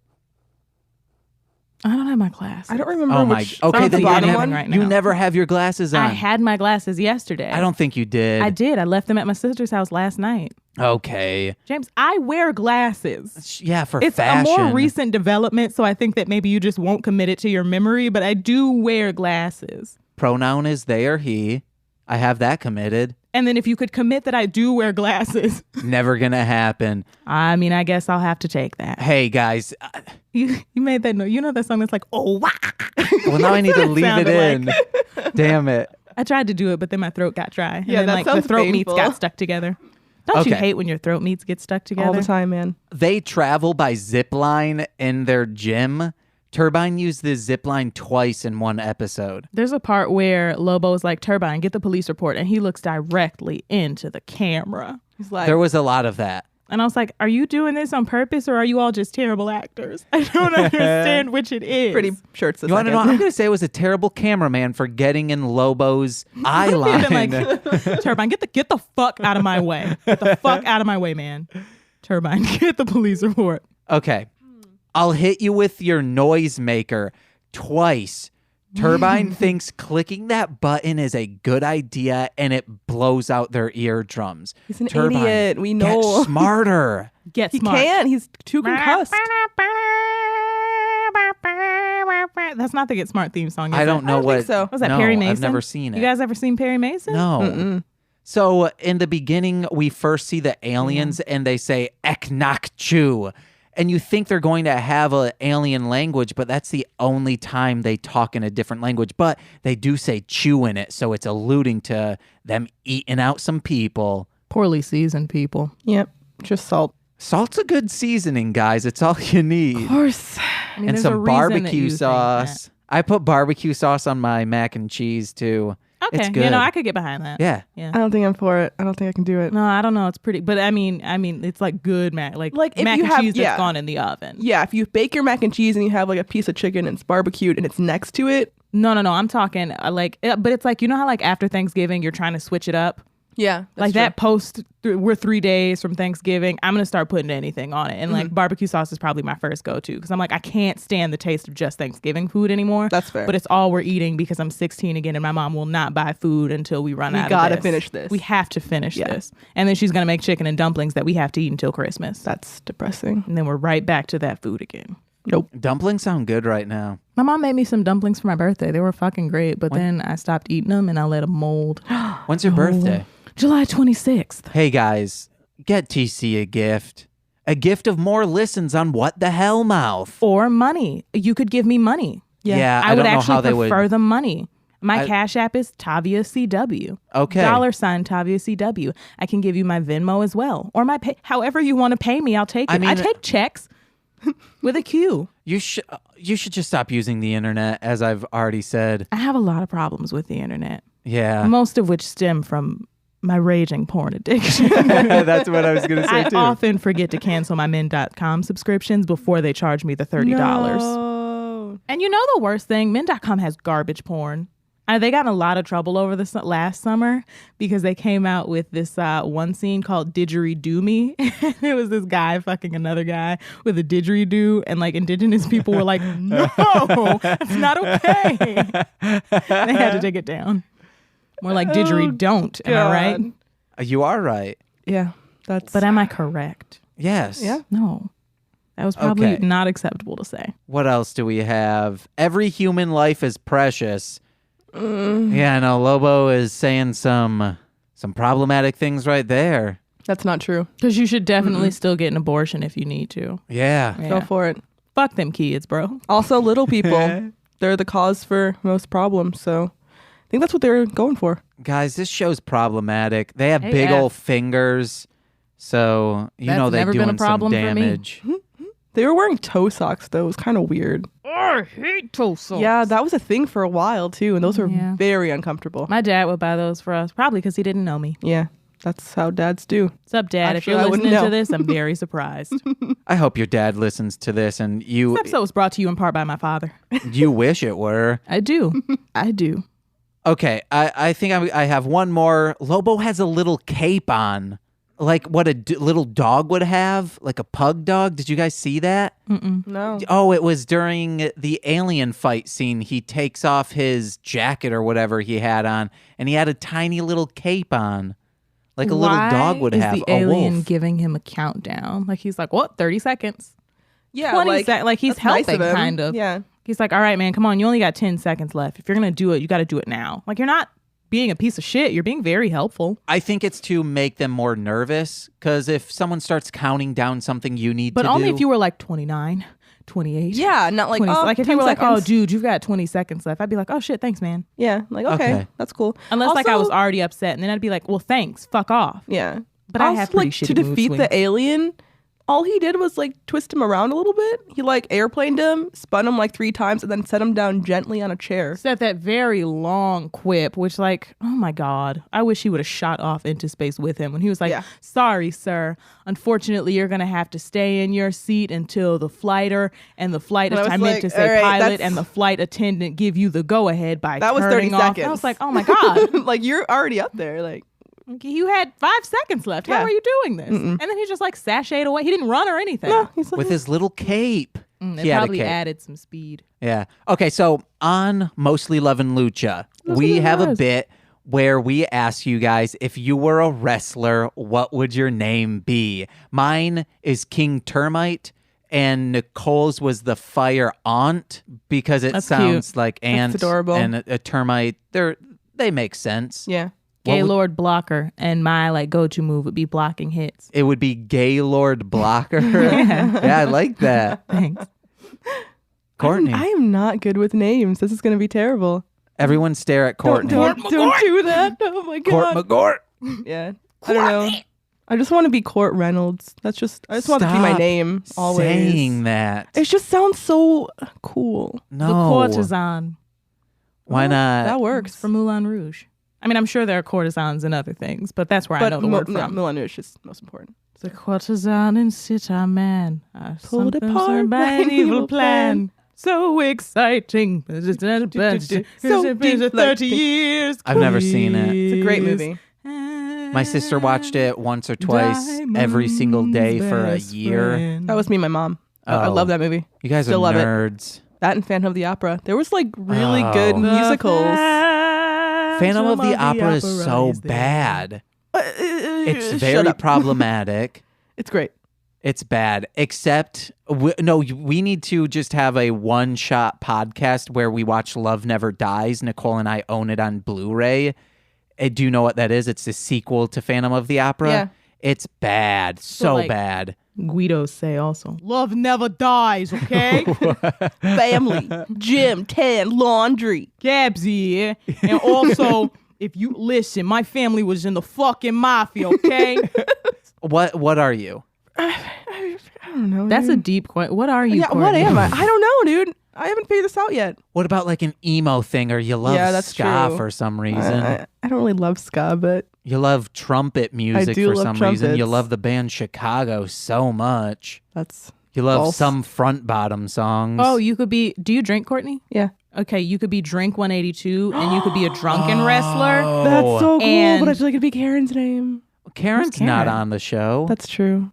I don't have my glasses. I don't remember Oh my. which. Okay, the then you, bottom never, one. right you now. never have your glasses on. I had my glasses yesterday. I don't think you did. I did. I left them at my sister's house last night. Okay. James, I wear glasses. Yeah, for It's fashion. a more recent development, so I think that maybe you just won't commit it to your memory, but I do wear glasses. Pronoun is they or he. I have that committed. And then if you could commit that I do wear glasses, Never gonna happen. I mean, I guess I'll have to take that. Hey guys. You made that note. You know that song that's like, oh, wow. Well, now I need to leave it sounded in. Damn it. I tried to do it, but then my throat got dry. And Yeah, then, that like, the sounds throat meats painful. got stuck together. Don't you Okay. hate when your throat meats get stuck together? All the time, man. They travel by zip line in their gym. Turbine used the zip line twice in one episode. There's a part where Lobo's like, Turbine, get the police report. And he looks directly into the camera. He's like, There was a lot of that. And I was like, are you doing this on purpose or are you all just terrible actors? I don't understand which it is. pretty sure it's the You want to second. know? I'm going to say it was a terrible cameraman for getting in Lobo's eye I've line. been like, Turbine, get the fuck out of my way. Get the fuck out of my way, man. Turbine, get the police report. Okay. I'll hit you with your noisemaker twice. Turbine thinks clicking that button is a good idea and it blows out their eardrums. He's an Turbine, idiot. We know. Get smarter. Get He smart. can't. He's too concussed. That's not the Get Smart theme song. Is I don't it? know don't what. think so. Was that no, Perry Mason? I've never seen it. You guys ever seen Perry Mason? No. Mm-mm. So in the beginning, we first see the aliens and they say Eknak Chu. And you think they're going to have an alien language, but that's the only time they talk in a different language. But they do say chew in it, so it's alluding to them eating out some people. Poorly seasoned people. Yep. Just salt. Salt's a good seasoning, guys. It's all you need. Of course. I mean, And there's a some reason that barbecue you think sauce. I put barbecue sauce on my mac and cheese, too. that. It's Okay, good. you know, I could get behind that. Yeah. Yeah. I don't think I'm for it. I don't think I can do it. No, I don't know. It's pretty, but I mean, it's like good mac, like if mac you and have- cheese yeah. that's gone in the oven. Yeah, if you bake your mac and cheese and you have like a piece of chicken and it's barbecued and it's next to it, No. I'm talking but it's like, you know how like after Thanksgiving, you're trying to switch it up? Yeah. Like true. that post, we're 3 days from Thanksgiving. I'm going to start putting anything on it. And like barbecue sauce is probably my first go-to because I'm like, I can't stand the taste of just Thanksgiving food anymore. That's fair. But it's all we're eating because I'm 16 again and my mom will not buy food until we run out of this. We gotta finish this. We have to finish this. And then she's going to make chicken and dumplings that we have to eat until Christmas. That's depressing. And then we're right back to that food again. Nope. Dumplings sound good right now. My mom made me some dumplings for my birthday. They were fucking great. But then I stopped eating them and I let them mold. When's your birthday? July 26th. Hey guys, get TC a gift. A gift of more listens on What the Hellmouth. Or money. You could give me money. Yeah, I would don't know how actually they would. prefer the money. My Cash App is Tavia CW. Okay. $ Tavia CW. I can give you my Venmo as well. Or my pay, however you want to pay me, I'll take it. I take checks with a Q. You should just stop using the internet, as I've already said. I have a lot of problems with the internet. Yeah. Most of which stem from my raging porn addiction. That's what I was going to say, too. I often forget to cancel my men.com subscriptions before they charge me the $30. No. And you know the worst thing? Men.com has garbage porn. They got in a lot of trouble over this last summer because they came out with this one scene called Didgeridoo Me. It was this guy fucking another guy with a didgeridoo, and like indigenous people were like, no, that's not okay. They had to take it down. More like didgeridoo. Am I right? You are right. Yeah. That's. But am I correct? Yes. Yeah. No. That was probably Okay. not acceptable to say. What else do we have? Every human life is precious. Yeah, I know. Lobo is saying some problematic things right there. That's not true. Because you should definitely still get an abortion if you need to. Yeah. Go for it. Fuck them kids, bro. Also, little people, they're the cause for most problems. So I think that's what they're going for. Guys, this show's problematic. They have Hey, big F. old fingers. So, you know, That's they're never been a doing some problem for me. damage. They were wearing toe socks, though. It was kind of weird. I hate toe socks. Yeah, that was a thing for a while, too. And those were Yeah. very uncomfortable. My dad would buy those for us, probably because he didn't know me. Yeah, that's how dads do. What's up, Dad? Actually, if I you're wouldn't listening to know. this, I'm very surprised. I hope your dad listens to this and you This episode was brought to you in part by my father. you wish it were. I do. I do. Okay, I think I have one more. Lobo has a little cape on. Like what a little dog would have, like a pug dog. Did you guys see that? No. Oh, it was during the alien fight scene. He takes off his jacket or whatever he had on, and he had a tiny little cape on, like a little dog would have. Is the a alien wolf. giving him a countdown? Like he's like, what? 30 seconds? Yeah, 20 seconds. Like he's that's nice helping, of him. kind of. Yeah. He's like, all right, man, come on. You only got 10 seconds left. If you're going to do it, you got to do it now. Like you're not being a piece of shit. You're being very helpful. I think it's to make them more nervous, because if someone starts counting down something you need But to only do. if you were like 29, 28. Yeah, not like, 20, oh, like if 10 you were like, oh, seconds. dude, you've got 20 seconds left. I'd be like, oh shit, thanks, man. Yeah, like, okay, Okay. that's cool. Unless like I Also- was already upset, and then I'd be like, well, thanks, fuck off. Yeah. But I Also, have pretty like, shitty to mood defeat swings. the alien, all he did was like twist him around a little bit. He like airplaned him, spun him like 3 times, and then set him down gently on a chair. Said that very long quip, which like, oh my God, I wish he would have shot off into space with him when he was like, Yeah. sorry, sir. Unfortunately, you're going to have to stay in your seat until the flighter and the flight And I was I meant like, to say all right, pilot that's- and the flight attendant give you the go ahead by That was turning 30 off. seconds. I was like, oh my God. Like, you're already up there. Like, You had 5 seconds left. How Yeah. are you doing this? And then he just like sashayed away. He didn't run or anything. no, he's like, with his little cape. They He had a probably cape. added some speed. Yeah. Okay, so on Mostly Lovin' Lucha, we what it have a was. bit where we ask you guys, if you were a wrestler, what would your name be? Mine is King Termite, and Nicole's was the Fire Aunt, because it That's sounds like ant adorable. and a termite. They make sense. yeah. Gaylord blocker, and my like go-to move would be blocking hits. It would be Gaylord Blocker. Yeah, I like that. Thanks. Courtney. I am not good with names. This is going to be terrible. Everyone stare at Courtney. Don't do that. Oh my Court God. McGort. Yeah. I don't know. I just want to be Court Reynolds. I just want that to be my Stop name always. saying that. It just sounds so cool. No. The courtesan Why not? That works. from Moulin Rouge. I mean, I'm sure there are courtesans and other things, but that's where I But know the word no, from. Milan is just most important. The courtesan and sitar man are Pulled something apart served by an evil plan. So exciting. So 30 years. I've never seen it. It's a great movie. My sister watched it once or twice every single day for a year. That was me and my mom. I love that movie. You guys Still are love it. nerds. That and Phantom of the Opera. There was like really good musicals. Phantom of the Opera is so bad. It's very problematic. It's great. It's bad, except we need to just have a one-shot podcast where we watch Love Never Dies. Nicole and I own it on Blu-ray. Do you know what that is? It's the sequel to Phantom of the Opera. Yeah. It's bad, so bad. Guidos say also, love never dies, okay? Family, gym, tan, laundry. Gabs here. And also, if you listen, my family was in the fucking mafia, okay? What are you? I don't know. That's dude. a deep question. What are you? Yeah, what am I? I don't know, dude. I haven't figured this out yet. What about like an emo thing, or you love ska true. for some reason? I don't really love ska, but You love trumpet music do for love some reason. You trumpets. love the band Chicago so much. that's You love false. some front bottom songs. Oh, you could be. Do you drink, Courtney? Yeah. Okay, you could be Drink 182, and you could be a drunken wrestler. That's so cool, And- but I feel like it'd be Karen's name. Karen's Karen? not on the show. That's true.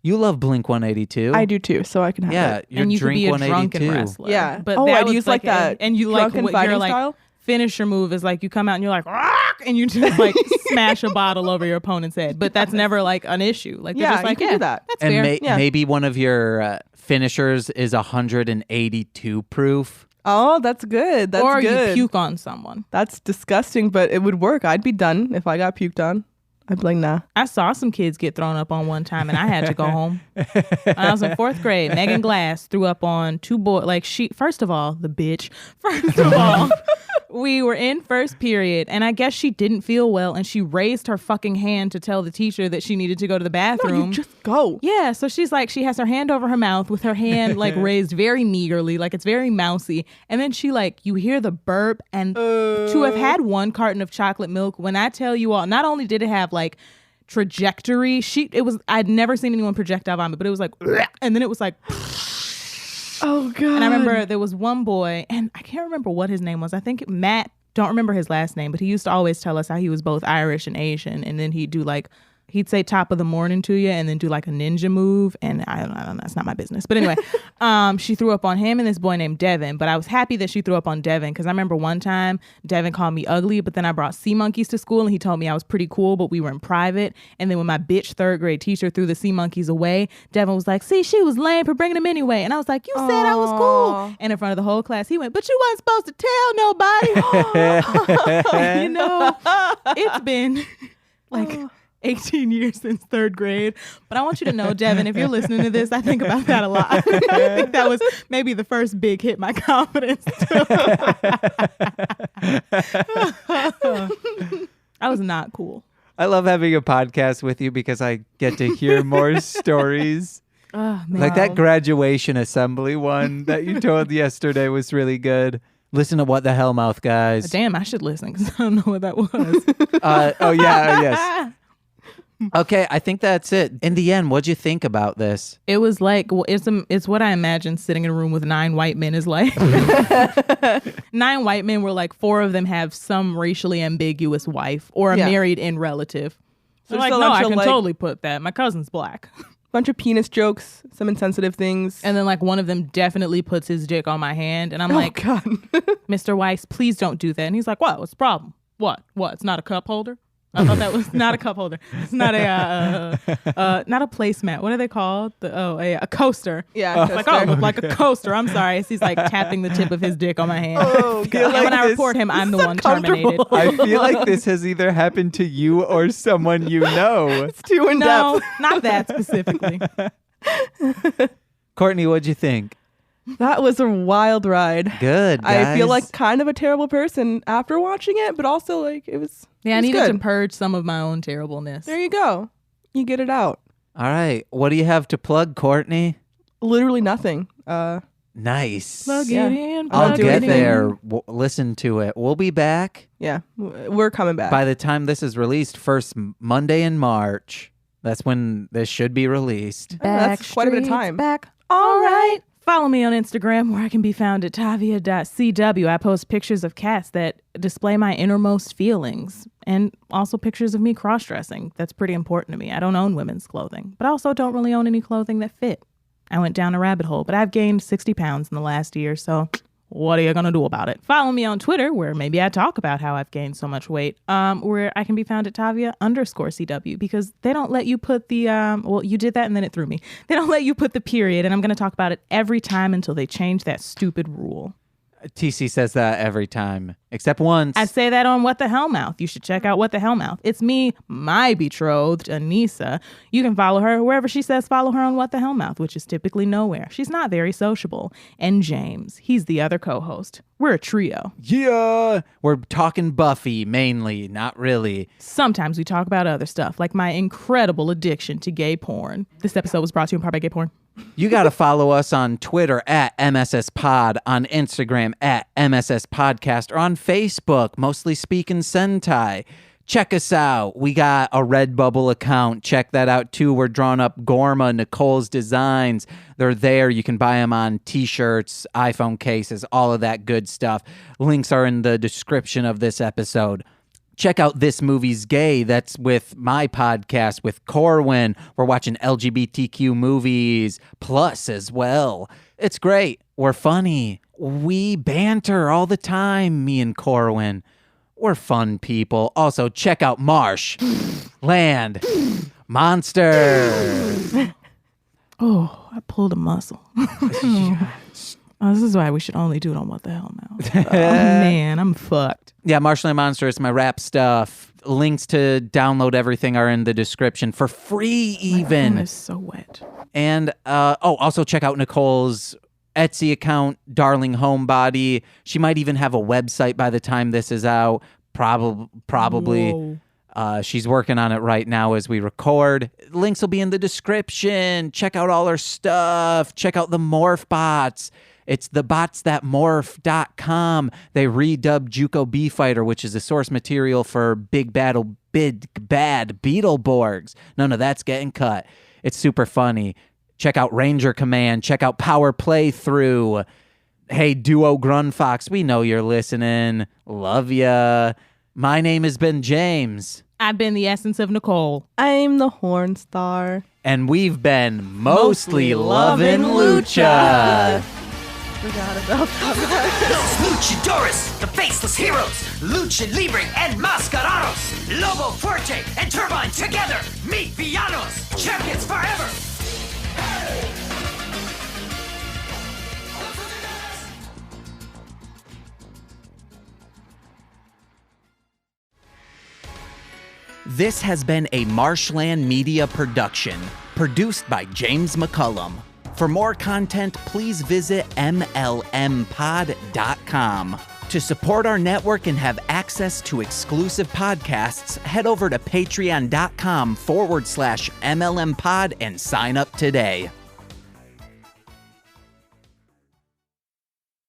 You love Blink 182. I do too, so I can have Yeah, it. you're And you could Drink be a 182. drunken wrestler. Yeah. but Oh, that I'd was use like that and you like drunken what fighting your like style? finisher move is like you come out and you're like rock, and you just like smash a bottle over your opponent's head. But that's never like an issue. Like they're Yeah, just like you can do that. That's And fair. Yeah. maybe one of your finishers is 182 proof. Oh, that's good. That's or good. you puke on someone. That's disgusting, but it would work. I'd be done if I got puked on. I'd be like, nah. I saw some kids get thrown up on one time, and I had to go home. When I was in 4th grade, Megan Glass threw up on 2 boys. Like first of all, the bitch. First of all, we were in first period, and I guess she didn't feel well, and she raised her fucking hand to tell the teacher that she needed to go to the No, bathroom. you just go. Yeah, so she's like, she has her hand over her mouth with her hand like raised very meagerly, like it's very mousy. And then she like, you hear the burp, and to have had 1 carton of chocolate milk, when I tell you all, not only did it have like trajectory, I'd never seen anyone projectile vomit, but it was like, and then it was like, Oh, God. and I remember there was one boy, and I can't remember what his name was. I think Matt, don't remember his last name, but he used to always tell us how he was both Irish and Asian. And then he'd do like, he'd say top of the morning to you and then do like a ninja move. And I don't know, that's not my business. But anyway, she threw up on him and this boy named Devin. But I was happy that she threw up on Devin because I remember one time Devin called me ugly, but then I brought sea monkeys to school and he told me I was pretty cool, but we were in private. And then when my bitch 3rd grade teacher threw the sea monkeys away, Devin was like, see, she was lame for bringing them anyway. And I was like, you said I was cool. And in front of the whole class, he went, but you wasn't supposed to tell nobody. You know, it's been like 18 years since 3rd grade. But I want you to know, Devin, if you're listening to this, I think about that a lot. I think that was maybe the first big hit my confidence. I was not cool. I love having a podcast with you because I get to hear more stories. Oh, man. Like that graduation assembly one that you told yesterday was really good. Listen to What the Hellmouth, guys. Damn, I should listen because I don't know what that was. Yes. Okay, I think that's it. In the end, what'd you think about this? It was like, well, it's what I imagine sitting in a room with 9 white men is like. 9 white men where like 4 of them have some racially ambiguous wife or a married in relative. So there's like, a no, bunch I of, can like- totally put that. My cousin's black. Bunch of penis jokes, some insensitive things. And then like one of them definitely puts his dick on my hand. And I'm like, God. Mr. Weiss, please don't do that. And he's like, what? What's the problem? What? It's not a cup holder? I thought that was not a cup holder. It's not a not a placemat. What are they called? A coaster. Yeah, It's like, oh, it looked like a coaster. I'm sorry. As he's like tapping the tip of his dick on my hand. Oh, feel And like when I this- report him, I'm the this is one terminated. uncomfortable. I feel like this has either happened to you or someone you know. It's too in No, depth. not that specifically. Courtney, what'd you think? That was a wild ride. Good, guys. I feel like kind of a terrible person after watching it, but also like it was. Yeah, I it was needed good. to purge some of my own terribleness. There you go. You get it out. All right. What do you have to plug, Courtney? Literally nothing. Nice. Plug Yeah. it in. I'll plug get it in. there. Listen to it. We'll be back Yeah, we're coming back. by the time this is released, first Monday in March. That's when this should be released. That's quite a bit of Backstreet's time. Back. All right. Follow me on Instagram where I can be found at tavia.cw. I post pictures of cats that display my innermost feelings and also pictures of me cross-dressing. That's pretty important to me. I don't own women's clothing, but I also don't really own any clothing that fit. I went down a rabbit hole, but I've gained 60 pounds in the last year, so what are you going to do about it? Follow me on Twitter, where maybe I talk about how I've gained so much weight, where I can be found at Tavia_CW, because they don't let you put the, well, you did that and then it threw me. They don't let you put the period, and I'm going to talk about it every time until they change that stupid rule. TC says that every time, except once. I say that on What the Hellmouth. You should check out What the Hellmouth. It's me, my betrothed, Anissa. You can follow her wherever she says follow her on What the Hellmouth, which is typically nowhere. She's not very sociable. And James, he's the other co-host. We're a trio. Yeah, we're talking Buffy mainly, not really. Sometimes we talk about other stuff, like my incredible addiction to gay porn. This episode was brought to you in part by gay porn. You got to follow us on Twitter at MSSPod, on Instagram at MSS Podcast, or on Facebook, Mostly Speaking Sentai. Check us out. We got a RedBubble account. Check that out too. We're drawing up Gorma, Nicole's designs. They're there. You can buy them on t-shirts, iPhone cases, all of that good stuff. Links are in the description of this episode. Check out This Movie's Gay. That's with my podcast with Corwin. We're watching LGBTQ movies plus as well. It's great. We're funny. We banter all the time, me and Corwin. We're fun people. Also, check out Marsh, Land, Monster. Oh, I pulled a muscle. Oh, this is why we should only do it on What the Hell Now. Oh, man, I'm fucked. Yeah, Marshland Monster is my rap stuff. Links to download everything are in the description for free even. My phone is so wet. And also check out Nicole's Etsy account, Darling Homebody. She might even have a website by the time this is out. Probably. She's working on it right now as we record. Links will be in the description. Check out all her stuff. Check out the Morph Bots. It's thebotsthatmorph.com. They redubbed Juco B-Fighter, which is the source material for Big Bad Beetleborgs. None of that's getting cut. It's super funny. Check out Ranger Command. Check out Power Playthrough. Hey, Duo Grunfox, we know you're listening. Love ya. My name has been James. I've been the essence of Nicole. I'm the Horn Star. And we've been Mostly Lovin' Lucha. Forgot about that. Los Luchadores, the faceless heroes, Lucha Libre and Mascarados, Lobo Fuerte and Turbine together, meet Villanos, champions forever. This has been a Marshland Media production, produced by James McCullum. For more content, please visit MLMpod.com. To support our network and have access to exclusive podcasts, head over to patreon.com/MLMpod and sign up today.